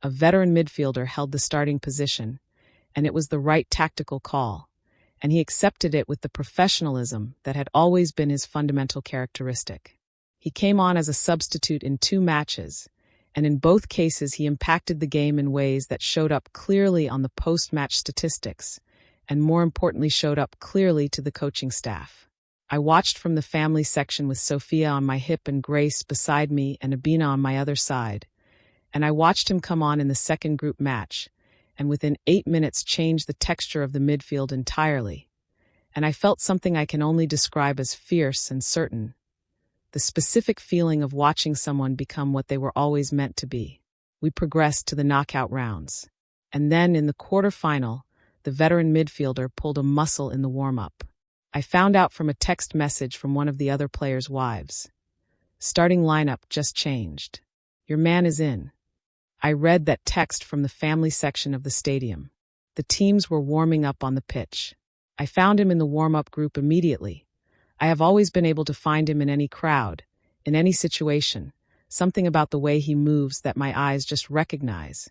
A veteran midfielder held the starting position, and it was the right tactical call, and he accepted it with the professionalism that had always been his fundamental characteristic. He came on as a substitute in 2 matches, and in both cases he impacted the game in ways that showed up clearly on the post-match statistics, and more importantly showed up clearly to the coaching staff. I watched from the family section with Sophia on my hip and Grace beside me and Abina on my other side, and I watched him come on in the second group match, and within 8 minutes change the texture of the midfield entirely. And I felt something I can only describe as fierce and certain. The specific feeling of watching someone become what they were always meant to be. We progressed to the knockout rounds. And then, in the quarter-final, the veteran midfielder pulled a muscle in the warm-up. I found out from a text message from one of the other players' wives. Starting lineup just changed. Your man is in. I read that text from the family section of the stadium. The teams were warming up on the pitch. I found him in the warm-up group immediately. I have always been able to find him in any crowd, in any situation, something about the way he moves that my eyes just recognize.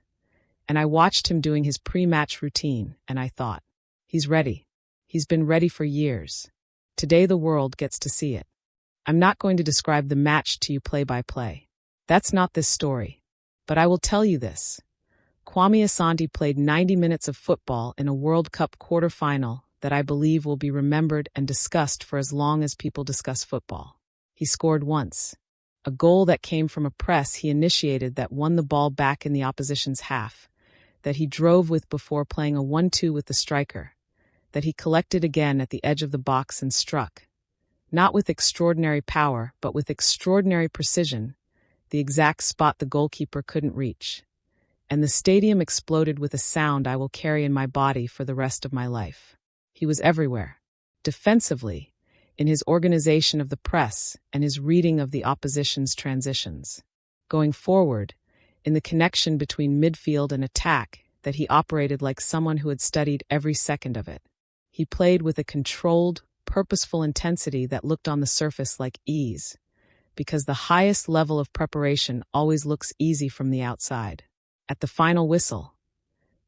And I watched him doing his pre-match routine, and I thought, he's ready. He's been ready for years. Today the world gets to see it. I'm not going to describe the match to you play by play. That's not this story. But I will tell you this. Kwame Asante played 90 minutes of football in a World Cup quarterfinal that I believe will be remembered and discussed for as long as people discuss football. He scored once. A goal that came from a press he initiated that won the ball back in the opposition's half, that he drove with before playing a 1-2 with the striker, that he collected again at the edge of the box and struck. Not with extraordinary power, but with extraordinary precision, the exact spot the goalkeeper couldn't reach. And the stadium exploded with a sound I will carry in my body for the rest of my life. He was everywhere. Defensively, in his organization of the press and his reading of the opposition's transitions. Going forward, in the connection between midfield and attack, that he operated like someone who had studied every second of it. He played with a controlled, purposeful intensity that looked on the surface like ease, because the highest level of preparation always looks easy from the outside. At the final whistle,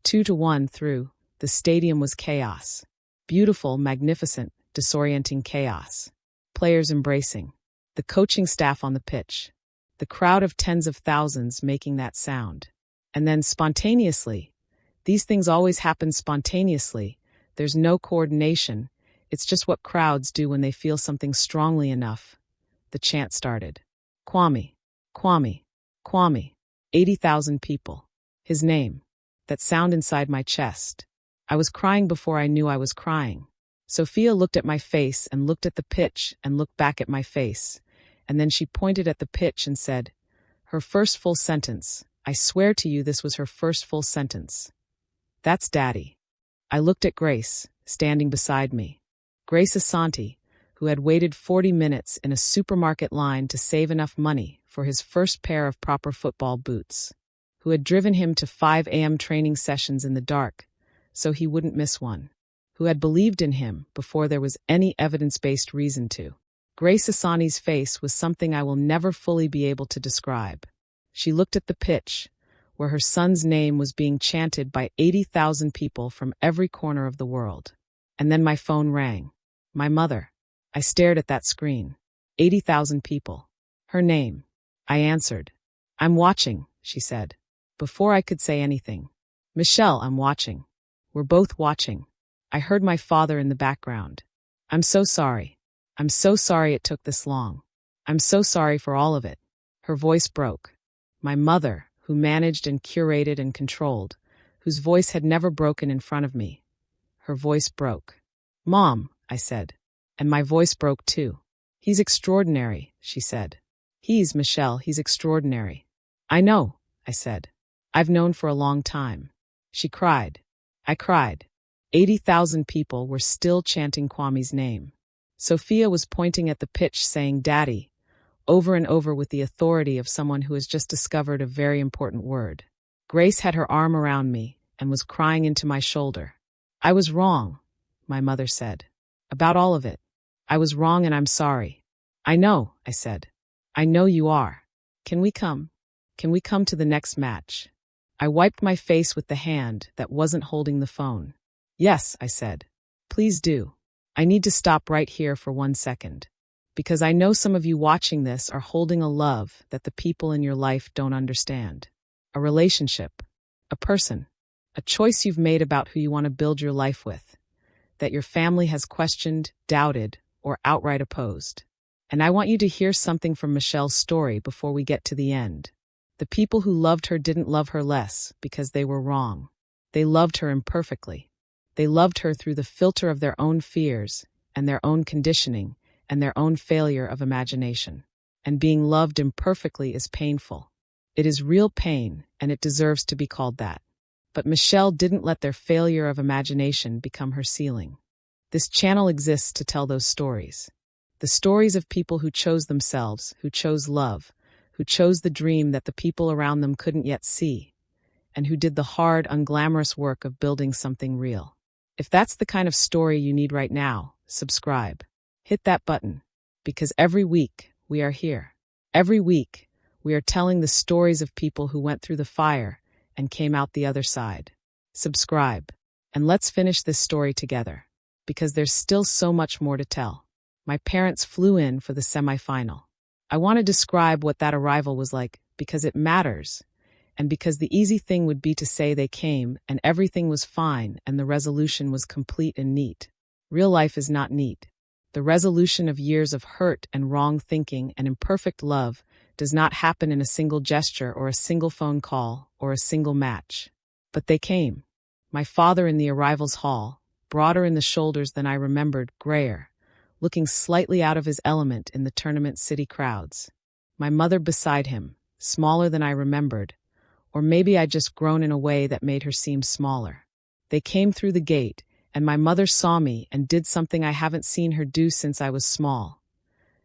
2-1 through, the stadium was chaos. Beautiful, magnificent, disorienting chaos. Players embracing. The coaching staff on the pitch. The crowd of tens of thousands making that sound. And then spontaneously, these things always happen spontaneously. There's no coordination. It's just what crowds do when they feel something strongly enough. The chant started. Kwame, Kwame, Kwame. 80,000 people. His name. That sound inside my chest. I was crying before I knew I was crying. Sophia looked at my face and looked at the pitch and looked back at my face. And then she pointed at the pitch and said, her first full sentence. I swear to you this was her first full sentence. That's Daddy. I looked at Grace, standing beside me. Grace Asante, who had waited 40 minutes in a supermarket line to save enough money for his first pair of proper football boots, who had driven him to 5 a.m. training sessions in the dark, so he wouldn't miss one, who had believed in him before there was any evidence-based reason to. Grace Asante's face was something I will never fully be able to describe. She looked at the pitch, where her son's name was being chanted by 80,000 people from every corner of the world. And then my phone rang. My mother. I stared at that screen. 80,000 people. Her name. I answered. I'm watching, she said. Before I could say anything. Michelle, I'm watching. We're both watching. I heard my father in the background. I'm so sorry. I'm so sorry it took this long. I'm so sorry for all of it. Her voice broke. My mother, who managed and curated and controlled, whose voice had never broken in front of me. Her voice broke. Mom, I said. And my voice broke too. He's extraordinary, she said. Michelle, he's extraordinary. I know, I said. I've known for a long time. She cried. I cried. 80,000 people were still chanting Kwame's name. Sophia was pointing at the pitch saying Daddy, over and over with the authority of someone who has just discovered a very important word. Grace had her arm around me and was crying into my shoulder. I was wrong, my mother said. About all of it. I was wrong and I'm sorry. I know, I said. I know you are. Can we come? Can we come to the next match? I wiped my face with the hand that wasn't holding the phone. Yes, I said. Please do. I need to stop right here for 1 second. Because I know some of you watching this are holding a love that the people in your life don't understand. A relationship. A person. A choice you've made about who you want to build your life with. That your family has questioned, doubted, or outright opposed. And I want you to hear something from Michelle's story before we get to the end. The people who loved her didn't love her less because they were wrong. They loved her imperfectly. They loved her through the filter of their own fears and their own conditioning and their own failure of imagination. And being loved imperfectly is painful. It is real pain, and it deserves to be called that. But Michelle didn't let their failure of imagination become her ceiling. This channel exists to tell those stories. The stories of people who chose themselves, who chose love, who chose the dream that the people around them couldn't yet see, and who did the hard, unglamorous work of building something real. If that's the kind of story you need right now, subscribe. Hit that button, because every week we are here. Every week we are telling the stories of people who went through the fire and came out the other side. Subscribe, and let's finish this story together, because there's still so much more to tell. My parents flew in for the semifinal. I want to describe what that arrival was like because it matters, and because the easy thing would be to say they came and everything was fine and the resolution was complete and neat. Real life is not neat. The resolution of years of hurt and wrong thinking and imperfect love does not happen in a single gesture or a single phone call or a single match. But they came. My father in the arrivals hall, broader in the shoulders than I remembered, grayer, looking slightly out of his element in the tournament city crowds. My mother beside him, smaller than I remembered, or maybe I'd just grown in a way that made her seem smaller. They came through the gate, and my mother saw me and did something I haven't seen her do since I was small.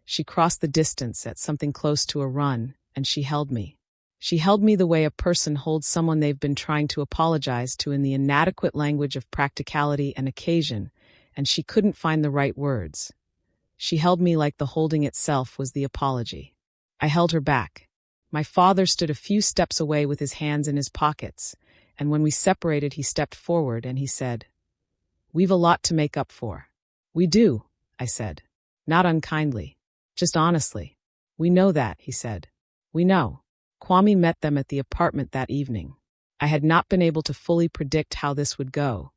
She crossed the distance at something close to a run, and she held me. She held me the way a person holds someone they've been trying to apologize to in the inadequate language of practicality and occasion, and she couldn't find the right words. She held me like the holding itself was the apology. I held her back. My father stood a few steps away with his hands in his pockets, and when we separated he stepped forward and he said, "We've a lot to make up for." "We do," I said. Not unkindly, just honestly. "We know that," he said. "We know." Kwame met them at the apartment that evening. I had not been able to fully predict how this would go,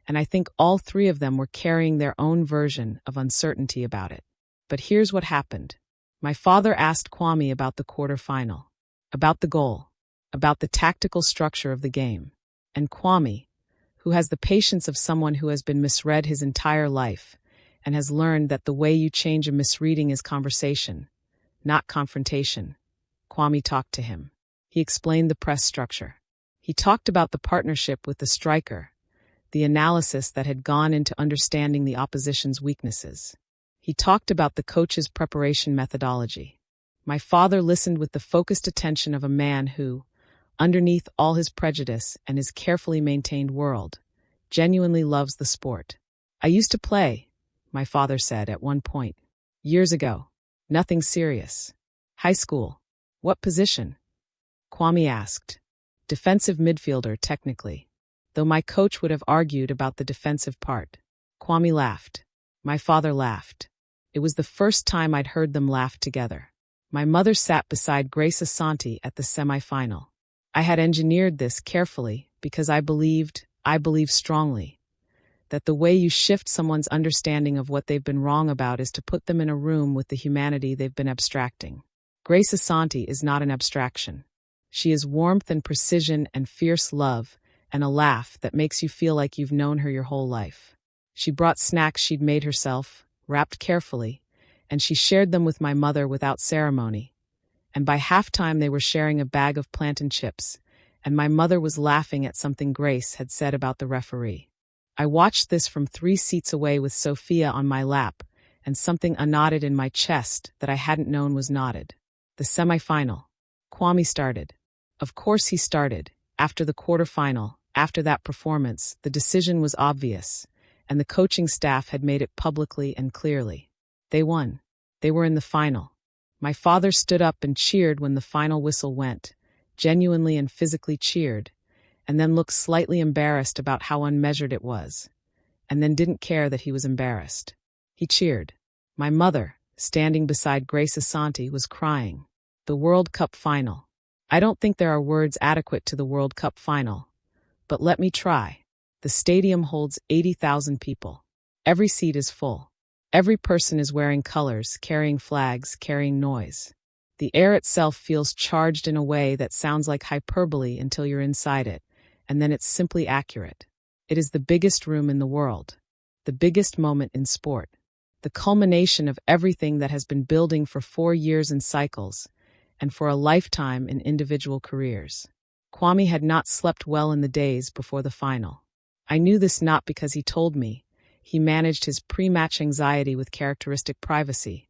and I think all three of them were carrying their own version of uncertainty about it. But here's what happened. My father asked Kwame about the quarterfinal, about the goal, about the tactical structure of the game. And Kwame, who has the patience of someone who has been misread his entire life and has learned that the way you change a misreading is conversation, not confrontation, Kwame talked to him. He explained the press structure. He talked about the partnership with the striker, the analysis that had gone into understanding the opposition's weaknesses. He talked about the coach's preparation methodology. My father listened with the focused attention of a man who, underneath all his prejudice and his carefully maintained world, genuinely loves the sport. "I used to play," my father said at one point. "Years ago. Nothing serious. High school." "What position?" Kwame asked. "Defensive midfielder, technically. Though my coach would have argued about the defensive part." Kwame laughed. My father laughed. It was the first time I'd heard them laugh together. My mother sat beside Grace Asante at the semi-final. I had engineered this carefully because I believe strongly, that the way you shift someone's understanding of what they've been wrong about is to put them in a room with the humanity they've been abstracting. Grace Asante is not an abstraction. She is warmth and precision and fierce love and a laugh that makes you feel like you've known her your whole life. She brought snacks she'd made herself, wrapped carefully, and she shared them with my mother without ceremony. And by halftime they were sharing a bag of plantain chips, and my mother was laughing at something Grace had said about the referee. I watched this from 3 seats away with Sophia on my lap, and something unknotted in my chest that I hadn't known was knotted. The semifinal. Kwame started. Of course he started. After the quarterfinal, after that performance, the decision was obvious, and the coaching staff had made it publicly and clearly. They won. They were in the final. My father stood up and cheered when the final whistle went, genuinely and physically cheered, and then looked slightly embarrassed about how unmeasured it was, and then didn't care that he was embarrassed. He cheered. My mother, standing beside Grace Asante, was crying. The World Cup final. I don't think there are words adequate to the World Cup final, but let me try. The stadium holds 80,000 people. Every seat is full. Every person is wearing colors, carrying flags, carrying noise. The air itself feels charged in a way that sounds like hyperbole until you're inside it, and then it's simply accurate. It is the biggest room in the world. The biggest moment in sport. The culmination of everything that has been building for 4 years in cycles, and for a lifetime in individual careers. Kwame had not slept well in the days before the final. I knew this not because he told me. He managed his pre-match anxiety with characteristic privacy,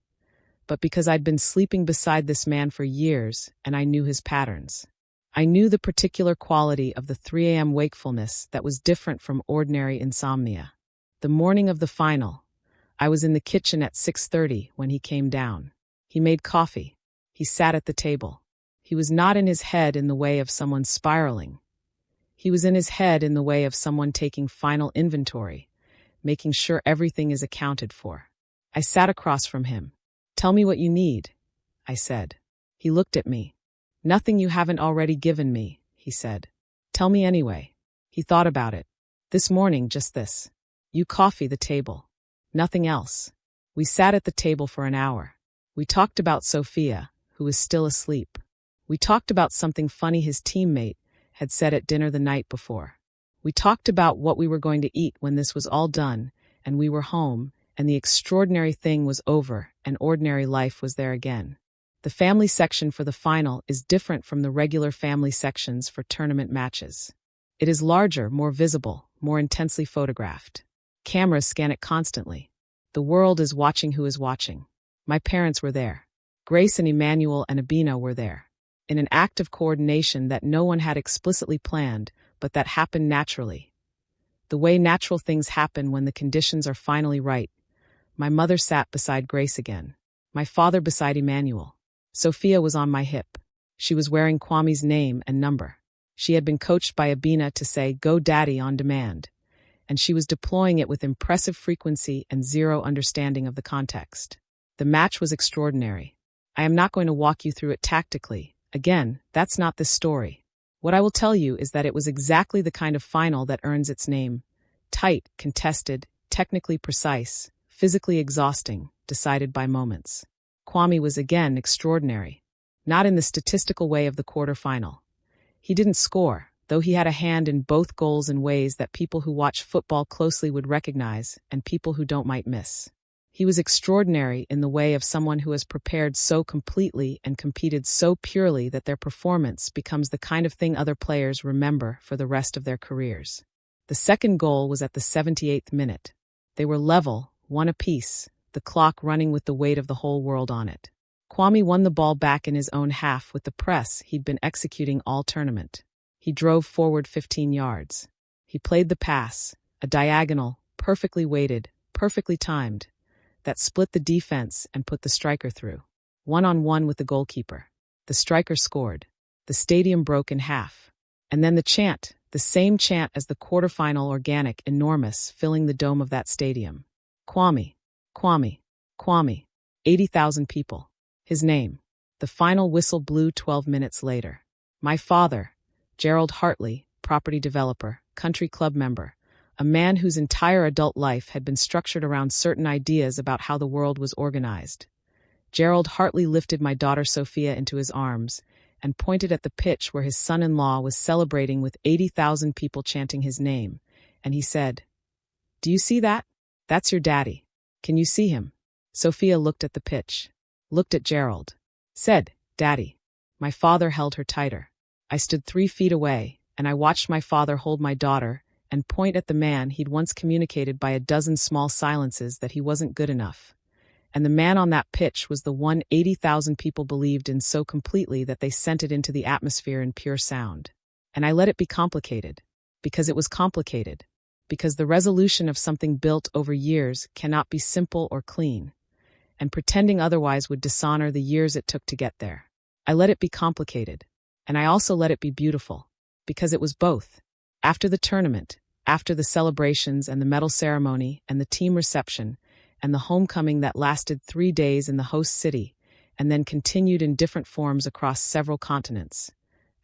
but because I'd been sleeping beside this man for years and I knew his patterns. I knew the particular quality of the 3 a.m. wakefulness that was different from ordinary insomnia. The morning of the final, I was in the kitchen at 6:30 when he came down. He made coffee. He sat at the table. He was not in his head in the way of someone spiraling. He was in his head in the way of someone taking final inventory, making sure everything is accounted for. I sat across from him. "Tell me what you need," I said. He looked at me. "Nothing you haven't already given me," he said. "Tell me anyway." He thought about it. "This morning, just this. You coffee the table. Nothing else." We sat at the table for an hour. We talked about Sophia, who was still asleep. We talked about something funny his teammate had said at dinner the night before. We talked about what we were going to eat when this was all done, and we were home, and the extraordinary thing was over, and ordinary life was there again. The family section for the final is different from the regular family sections for tournament matches. It is larger, more visible, more intensely photographed. Cameras scan it constantly. The world is watching who is watching. My parents were there. Grace and Emmanuel and Abina were there. In an act of coordination that no one had explicitly planned, but that happened naturally. The way natural things happen when the conditions are finally right. My mother sat beside Grace again. My father beside Emmanuel. Sophia was on my hip. She was wearing Kwame's name and number. She had been coached by Abina to say, "Go Daddy" on demand. And she was deploying it with impressive frequency and zero understanding of the context. The match was extraordinary. I am not going to walk you through it tactically. Again, that's not this story. What I will tell you is that it was exactly the kind of final that earns its name. Tight, contested, technically precise, physically exhausting, decided by moments. Kwame was again extraordinary. Not in the statistical way of the quarterfinal. He didn't score, though he had a hand in both goals in ways that people who watch football closely would recognize and people who don't might miss. He was extraordinary in the way of someone who has prepared so completely and competed so purely that their performance becomes the kind of thing other players remember for the rest of their careers. The second goal was at the 78th minute. They were level, one apiece, the clock running with the weight of the whole world on it. Kwame won the ball back in his own half with the press he'd been executing all tournament. He drove forward 15 yards. He played the pass, a diagonal, perfectly weighted, perfectly timed, that split the defense and put the striker through. One-on-one with the goalkeeper. The striker scored. The stadium broke in half. And then the chant, the same chant as the quarterfinal organic, enormous, filling the dome of that stadium. Kwame, Kwame, Kwame. 80,000 people. His name. The final whistle blew 12 minutes later. My father, Gerald Hartley, property developer, country club member, a man whose entire adult life had been structured around certain ideas about how the world was organized. Gerald Hartley lifted my daughter Sophia into his arms and pointed at the pitch where his son-in-law was celebrating with 80,000 people chanting his name, and he said, "Do you see that? That's your daddy. Can you see him?" Sophia looked at the pitch, looked at Gerald, said, "Daddy." My father held her tighter. I stood 3 feet away, and I watched my father hold my daughter and point at the man he'd once communicated by a dozen small silences that he wasn't good enough. And the man on that pitch was the one 80,000 people believed in so completely that they sent it into the atmosphere in pure sound. And I let it be complicated. Because it was complicated. Because the resolution of something built over years cannot be simple or clean. And pretending otherwise would dishonor the years it took to get there. I let it be complicated. And I also let it be beautiful. Because it was both. After the tournament, after the celebrations and the medal ceremony and the team reception, and the homecoming that lasted 3 days in the host city, and then continued in different forms across several continents.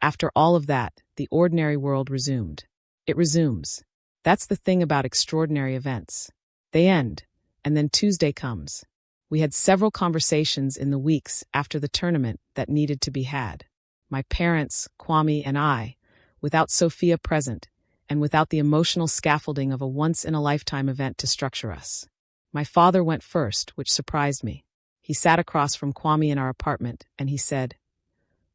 After all of that, the ordinary world resumed. It resumes. That's the thing about extraordinary events. They end, and then Tuesday comes. We had several conversations in the weeks after the tournament that needed to be had. My parents, Kwame, and I, without Sophia present, and without the emotional scaffolding of a once-in-a-lifetime event to structure us. My father went first, which surprised me. He sat across from Kwame in our apartment, and he said,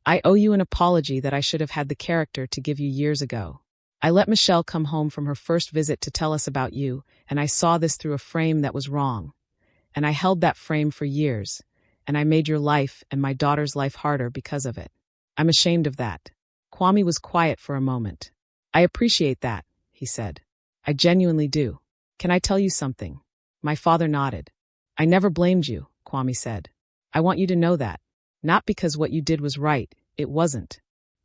"I owe you an apology that I should have had the character to give you years ago. I let Michelle come home from her first visit to tell us about you, and I saw this through a frame that was wrong. And I held that frame for years, and I made your life and my daughter's life harder because of it. I'm ashamed of that." Kwame was quiet for a moment. "I appreciate that," he said. "I genuinely do. Can I tell you something?" My father nodded. "I never blamed you," Kwame said. "I want you to know that. Not because what you did was right, it wasn't.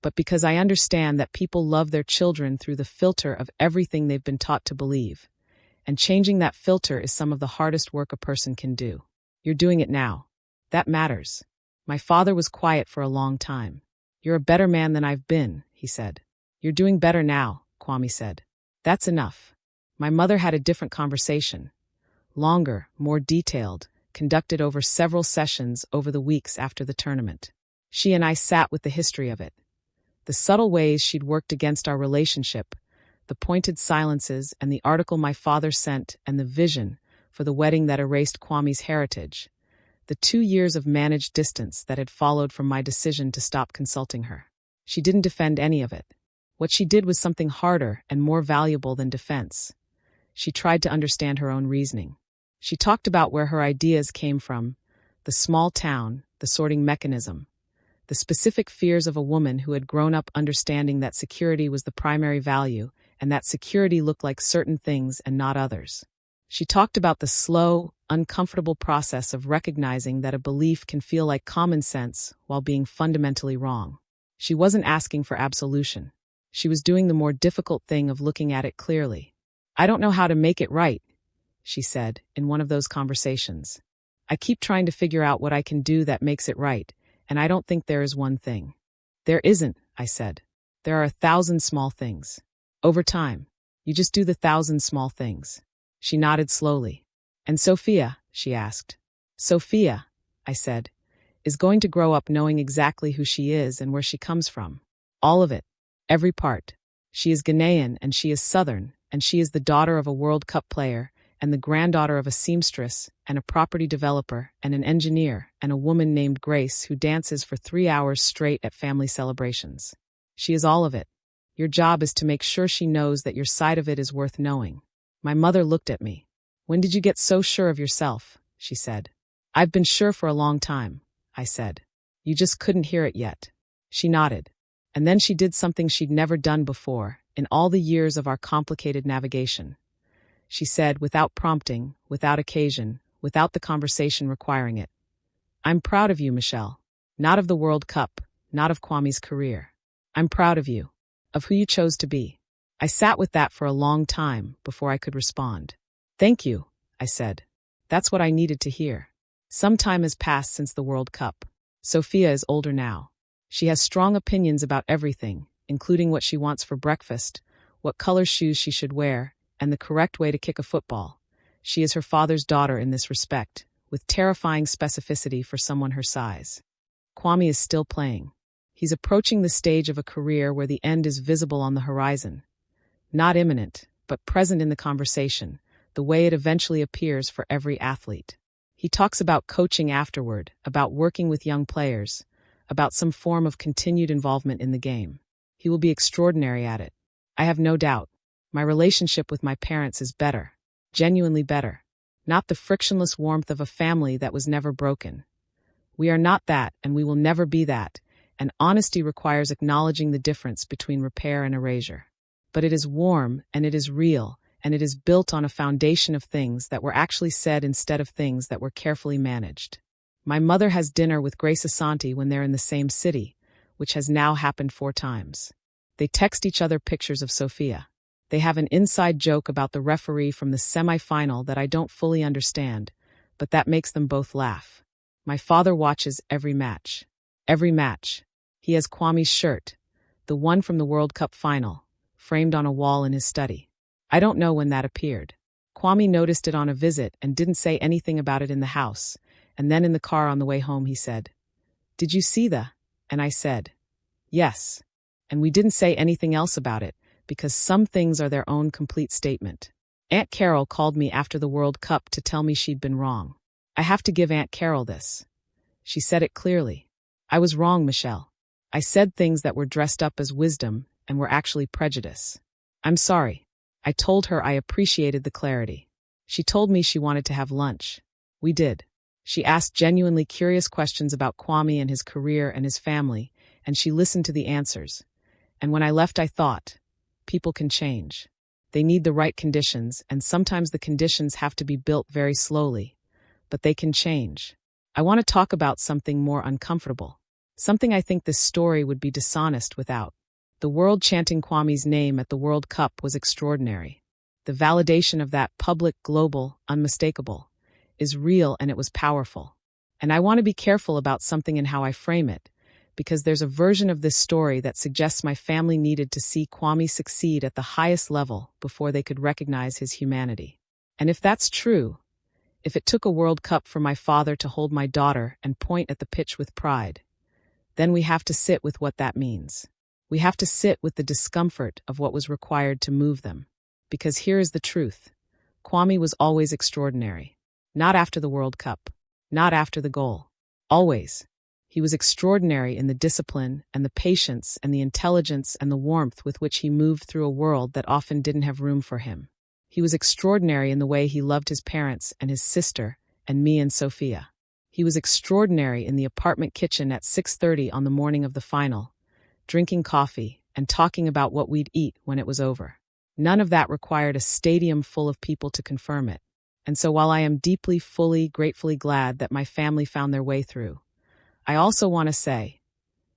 but because I understand that people love their children through the filter of everything they've been taught to believe. And changing that filter is some of the hardest work a person can do. You're doing it now. That matters. My father was quiet for a long time. You're a better man than I've been, he said. You're doing better now, Kwame said. That's enough. My mother had a different conversation. Longer, more detailed, conducted over several sessions over the weeks after the tournament. She and I sat with the history of it. The subtle ways she'd worked against our relationship, the pointed silences and the article my father sent and the vision for the wedding that erased Kwame's heritage, the 2 years of managed distance that had followed from my decision to stop consulting her. She didn't defend any of it. What she did was something harder and more valuable than defense. She tried to understand her own reasoning. She talked about where her ideas came from, the small town, the sorting mechanism, the specific fears of a woman who had grown up understanding that security was the primary value and that security looked like certain things and not others. She talked about the slow, uncomfortable process of recognizing that a belief can feel like common sense while being fundamentally wrong. She wasn't asking for absolution. She was doing the more difficult thing of looking at it clearly. I don't know how to make it right, she said in one of those conversations. I keep trying to figure out what I can do that makes it right, and I don't think there is one thing. There isn't, I said. There are 1,000 small things. Over time, you just do the 1,000 small things. She nodded slowly. And Sophia, she asked. Sophia, I said, is going to grow up knowing exactly who she is and where she comes from. All of it. Every part. She is Ghanaian and she is Southern, and she is the daughter of a World Cup player and the granddaughter of a seamstress and a property developer and an engineer and a woman named Grace who dances for 3 hours straight at family celebrations. She is all of it. Your job is to make sure she knows that your side of it is worth knowing. My mother looked at me. When did you get so sure of yourself? She said. I've been sure for a long time, I said. You just couldn't hear it yet. She nodded. And then she did something she'd never done before in all the years of our complicated navigation. She said, without prompting, without occasion, without the conversation requiring it. I'm proud of you, Michelle. Not of the World Cup, not of Kwame's career. I'm proud of you, of who you chose to be. I sat with that for a long time before I could respond. Thank you, I said. That's what I needed to hear. Some time has passed since the World Cup. Sophia is older now. She has strong opinions about everything, including what she wants for breakfast, what color shoes she should wear, and the correct way to kick a football. She is her father's daughter in this respect, with terrifying specificity for someone her size. Kwame is still playing. He's approaching the stage of a career where the end is visible on the horizon. Not imminent, but present in the conversation, the way it eventually appears for every athlete. He talks about coaching afterward, about working with young players, about some form of continued involvement in the game. He will be extraordinary at it. I have no doubt. My relationship with my parents is better, genuinely better. Not the frictionless warmth of a family that was never broken. We are not that, and we will never be that, and honesty requires acknowledging the difference between repair and erasure. But it is warm, and it is real, and it is built on a foundation of things that were actually said instead of things that were carefully managed. My mother has dinner with Grace Asante when they're in the same city, which has now happened 4 times. They text each other pictures of Sophia. They have an inside joke about the referee from the semi-final that I don't fully understand, but that makes them both laugh. My father watches every match. Every match. He has Kwame's shirt, the one from the World Cup final, framed on a wall in his study. I don't know when that appeared. Kwame noticed it on a visit and didn't say anything about it in the house, and then in the car on the way home he said, "Did you see the?" And I said, "Yes." And we didn't say anything else about it, because some things are their own complete statement. Aunt Carol called me after the World Cup to tell me she'd been wrong. I have to give Aunt Carol this. She said it clearly. I was wrong, Michelle. I said things that were dressed up as wisdom and were actually prejudice. I'm sorry. I told her I appreciated the clarity. She told me she wanted to have lunch. We did. She asked genuinely curious questions about Kwame and his career and his family, and she listened to the answers. And when I left, I thought, people can change. They need the right conditions, and sometimes the conditions have to be built very slowly. But they can change. I want to talk about something more uncomfortable. Something I think this story would be dishonest without. The world chanting Kwame's name at the World Cup was extraordinary. The validation of that public, global, unmistakable, is real, and it was powerful. And I want to be careful about something in how I frame it, because there's a version of this story that suggests my family needed to see Kwame succeed at the highest level before they could recognize his humanity. And if that's true, if it took a World Cup for my father to hold my daughter and point at the pitch with pride, then we have to sit with what that means. We have to sit with the discomfort of what was required to move them. Because here is the truth. Kwame was always extraordinary. Not after the World Cup. Not after the goal. Always. He was extraordinary in the discipline and the patience and the intelligence and the warmth with which he moved through a world that often didn't have room for him. He was extraordinary in the way he loved his parents and his sister and me and Sophia. He was extraordinary in the apartment kitchen at 6:30 on the morning of the final, drinking coffee and talking about what we'd eat when it was over. None of that required a stadium full of people to confirm it. And so while I am deeply, fully, gratefully glad that my family found their way through, I also want to say,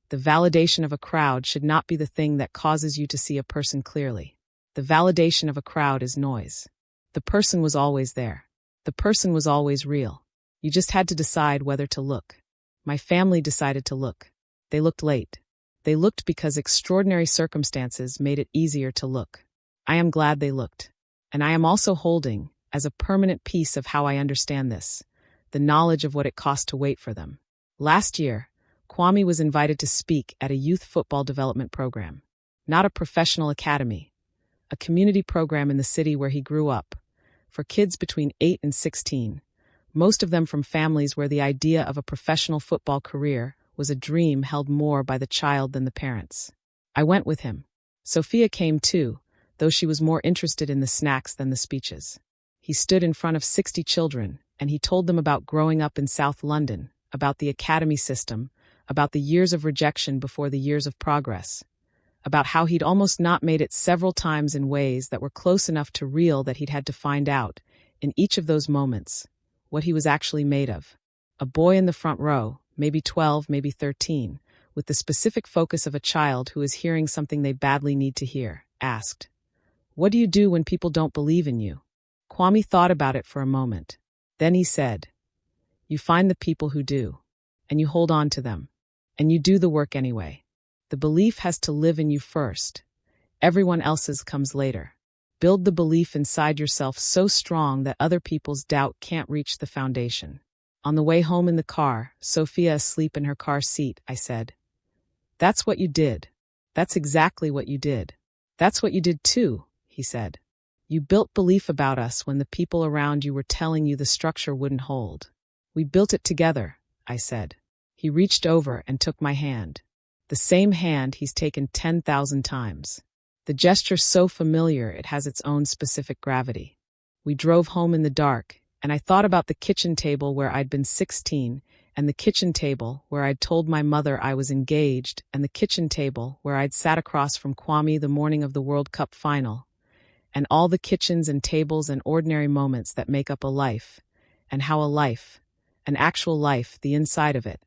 the validation of a crowd should not be the thing that causes you to see a person clearly. The validation of a crowd is noise. The person was always there. The person was always real. You just had to decide whether to look. My family decided to look. They looked late. They looked because extraordinary circumstances made it easier to look. I am glad they looked. And I am also holding, as a permanent piece of how I understand this, the knowledge of what it cost to wait for them. Last year, Kwame was invited to speak at a youth football development program. Not a professional academy. A community program in the city where he grew up, for kids between 8 and 16, most of them from families where the idea of a professional football career was a dream held more by the child than the parents. I went with him. Sophia came too, though she was more interested in the snacks than the speeches. He stood in front of 60 children, and he told them about growing up in South London, about the academy system, about the years of rejection before the years of progress, about how he'd almost not made it several times in ways that were close enough to real that he'd had to find out, in each of those moments, what he was actually made of. A boy in the front row, maybe 12, maybe 13, with the specific focus of a child who is hearing something they badly need to hear, asked, "What do you do when people don't believe in you?" Kwame thought about it for a moment. Then he said, "You find the people who do, and you hold on to them, and you do the work anyway. The belief has to live in you first. Everyone else's comes later. Build the belief inside yourself so strong that other people's doubt can't reach the foundation." On the way home in the car, Sophia asleep in her car seat, I said, "That's what you did. That's exactly what you did." "That's what you did too," he said. "You built belief about us when the people around you were telling you the structure wouldn't hold." "We built it together," I said. He reached over and took my hand. The same hand he's taken 10,000 times. The gesture so familiar it has its own specific gravity. We drove home in the dark, and I thought about the kitchen table where I'd been 16, and the kitchen table where I'd told my mother I was engaged, and the kitchen table where I'd sat across from Kwame the morning of the World Cup final, and all the kitchens and tables and ordinary moments that make up a life, and how a life, an actual life, the inside of it,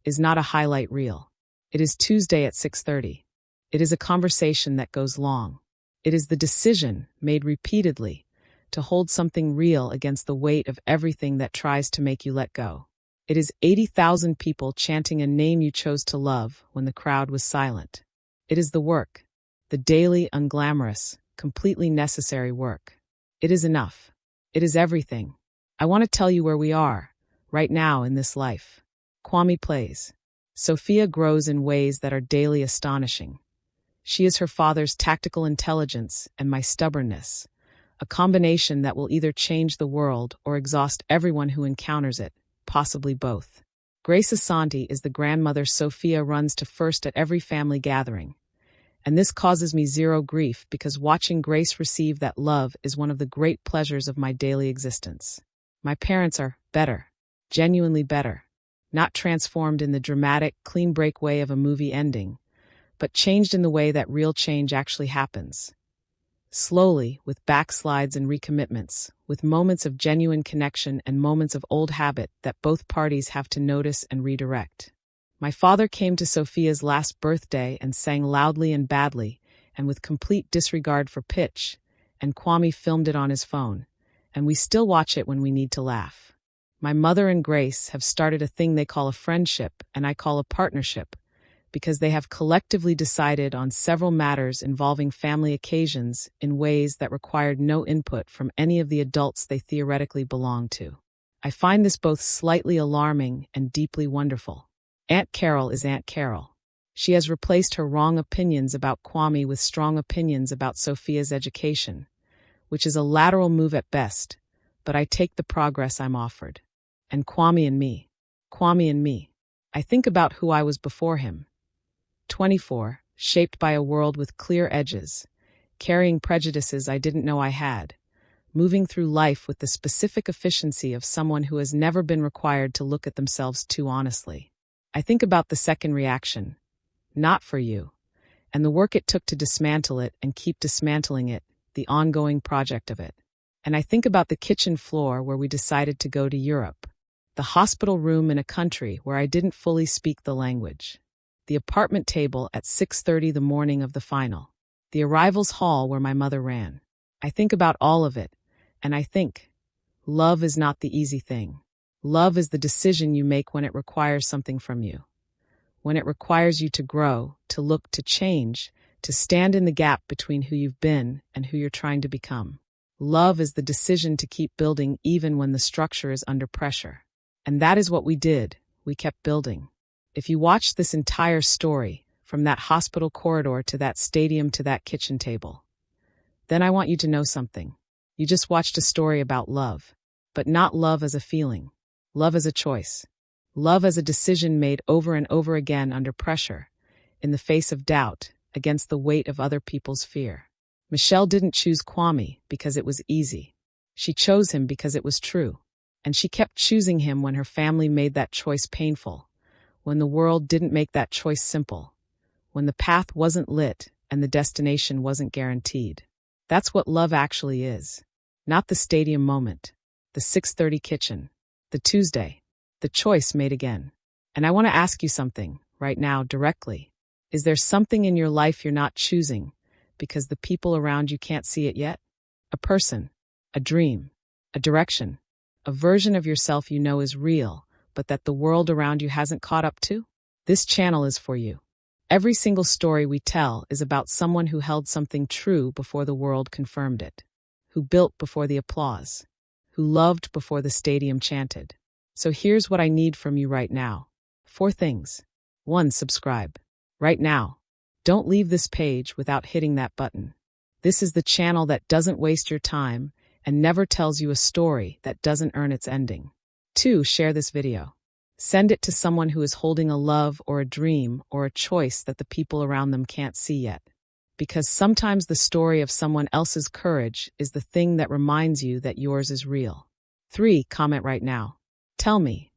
is not a highlight reel. It is Tuesday at 6:30. It is a conversation that goes long. It is the decision, made repeatedly, to hold something real against the weight of everything that tries to make you let go. It is 80,000 people chanting a name you chose to love when the crowd was silent. It is the work, the daily, unglamorous, completely necessary work. It is enough. It is everything. I want to tell you where we are, right now in this life. Kwame plays. Sophia grows in ways that are daily astonishing. She is her father's tactical intelligence and my stubbornness, a combination that will either change the world or exhaust everyone who encounters it, possibly both. Grace Asante is the grandmother Sophia runs to first at every family gathering. And this causes me zero grief because watching Grace receive that love is one of the great pleasures of my daily existence. My parents are better, genuinely better, not transformed in the dramatic, clean break way of a movie ending, but changed in the way that real change actually happens. Slowly, with backslides and recommitments, with moments of genuine connection and moments of old habit that both parties have to notice and redirect. My father came to Sophia's last birthday and sang loudly and badly, and with complete disregard for pitch, and Kwame filmed it on his phone, and we still watch it when we need to laugh. My mother and Grace have started a thing they call a friendship, and I call a partnership, because they have collectively decided on several matters involving family occasions in ways that required no input from any of the adults they theoretically belong to. I find this both slightly alarming and deeply wonderful. Aunt Carol is Aunt Carol. She has replaced her wrong opinions about Kwame with strong opinions about Sophia's education, which is a lateral move at best, but I take the progress I'm offered. And Kwame and me. I think about who I was before him. 24, shaped by a world with clear edges, carrying prejudices I didn't know I had, moving through life with the specific efficiency of someone who has never been required to look at themselves too honestly. I think about the second reaction, not for you, and the work it took to dismantle it and keep dismantling it, the ongoing project of it. And I think about the kitchen floor where we decided to go to Europe, the hospital room in a country where I didn't fully speak the language, the apartment table at 6:30 the morning of the final, the arrivals hall where my mother ran. I think about all of it, and I think, love is not the easy thing. Love is the decision you make when it requires something from you. When it requires you to grow, to look, to change, to stand in the gap between who you've been and who you're trying to become. Love is the decision to keep building even when the structure is under pressure. And that is what we did. We kept building. If you watch this entire story, from that hospital corridor to that stadium to that kitchen table, then I want you to know something. You just watched a story about love, but not love as a feeling. Love as a choice. Love as a decision made over and over again under pressure, in the face of doubt, against the weight of other people's fear. Michelle didn't choose Kwame because it was easy. She chose him because it was true. And she kept choosing him when her family made that choice painful, when the world didn't make that choice simple, when the path wasn't lit and the destination wasn't guaranteed. That's what love actually is. Not the stadium moment, the 6:30 kitchen, the Tuesday, the choice made again. And I want to ask you something, right now, directly. Is there something in your life you're not choosing because the people around you can't see it yet? A person, a dream, a direction, a version of yourself you know is real, but that the world around you hasn't caught up to? This channel is for you. Every single story we tell is about someone who held something true before the world confirmed it, who built before the applause, who loved before the stadium chanted. So here's what I need from you right now. 4 things. 1. Subscribe. Right now. Don't leave this page without hitting that button. This is the channel that doesn't waste your time and never tells you a story that doesn't earn its ending. 2. Share this video. Send it to someone who is holding a love or a dream or a choice that the people around them can't see yet. Because sometimes the story of someone else's courage is the thing that reminds you that yours is real. 3. Comment right now. Tell me,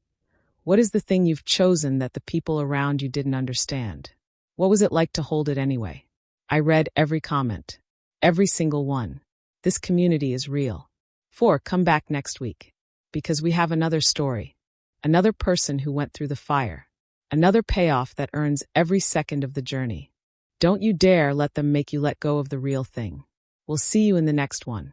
what is the thing you've chosen that the people around you didn't understand? What was it like to hold it anyway? I read every comment. Every single one. This community is real. 4. Come back next week. Because we have another story. Another person who went through the fire. Another payoff that earns every second of the journey. Don't you dare let them make you let go of the real thing. We'll see you in the next one.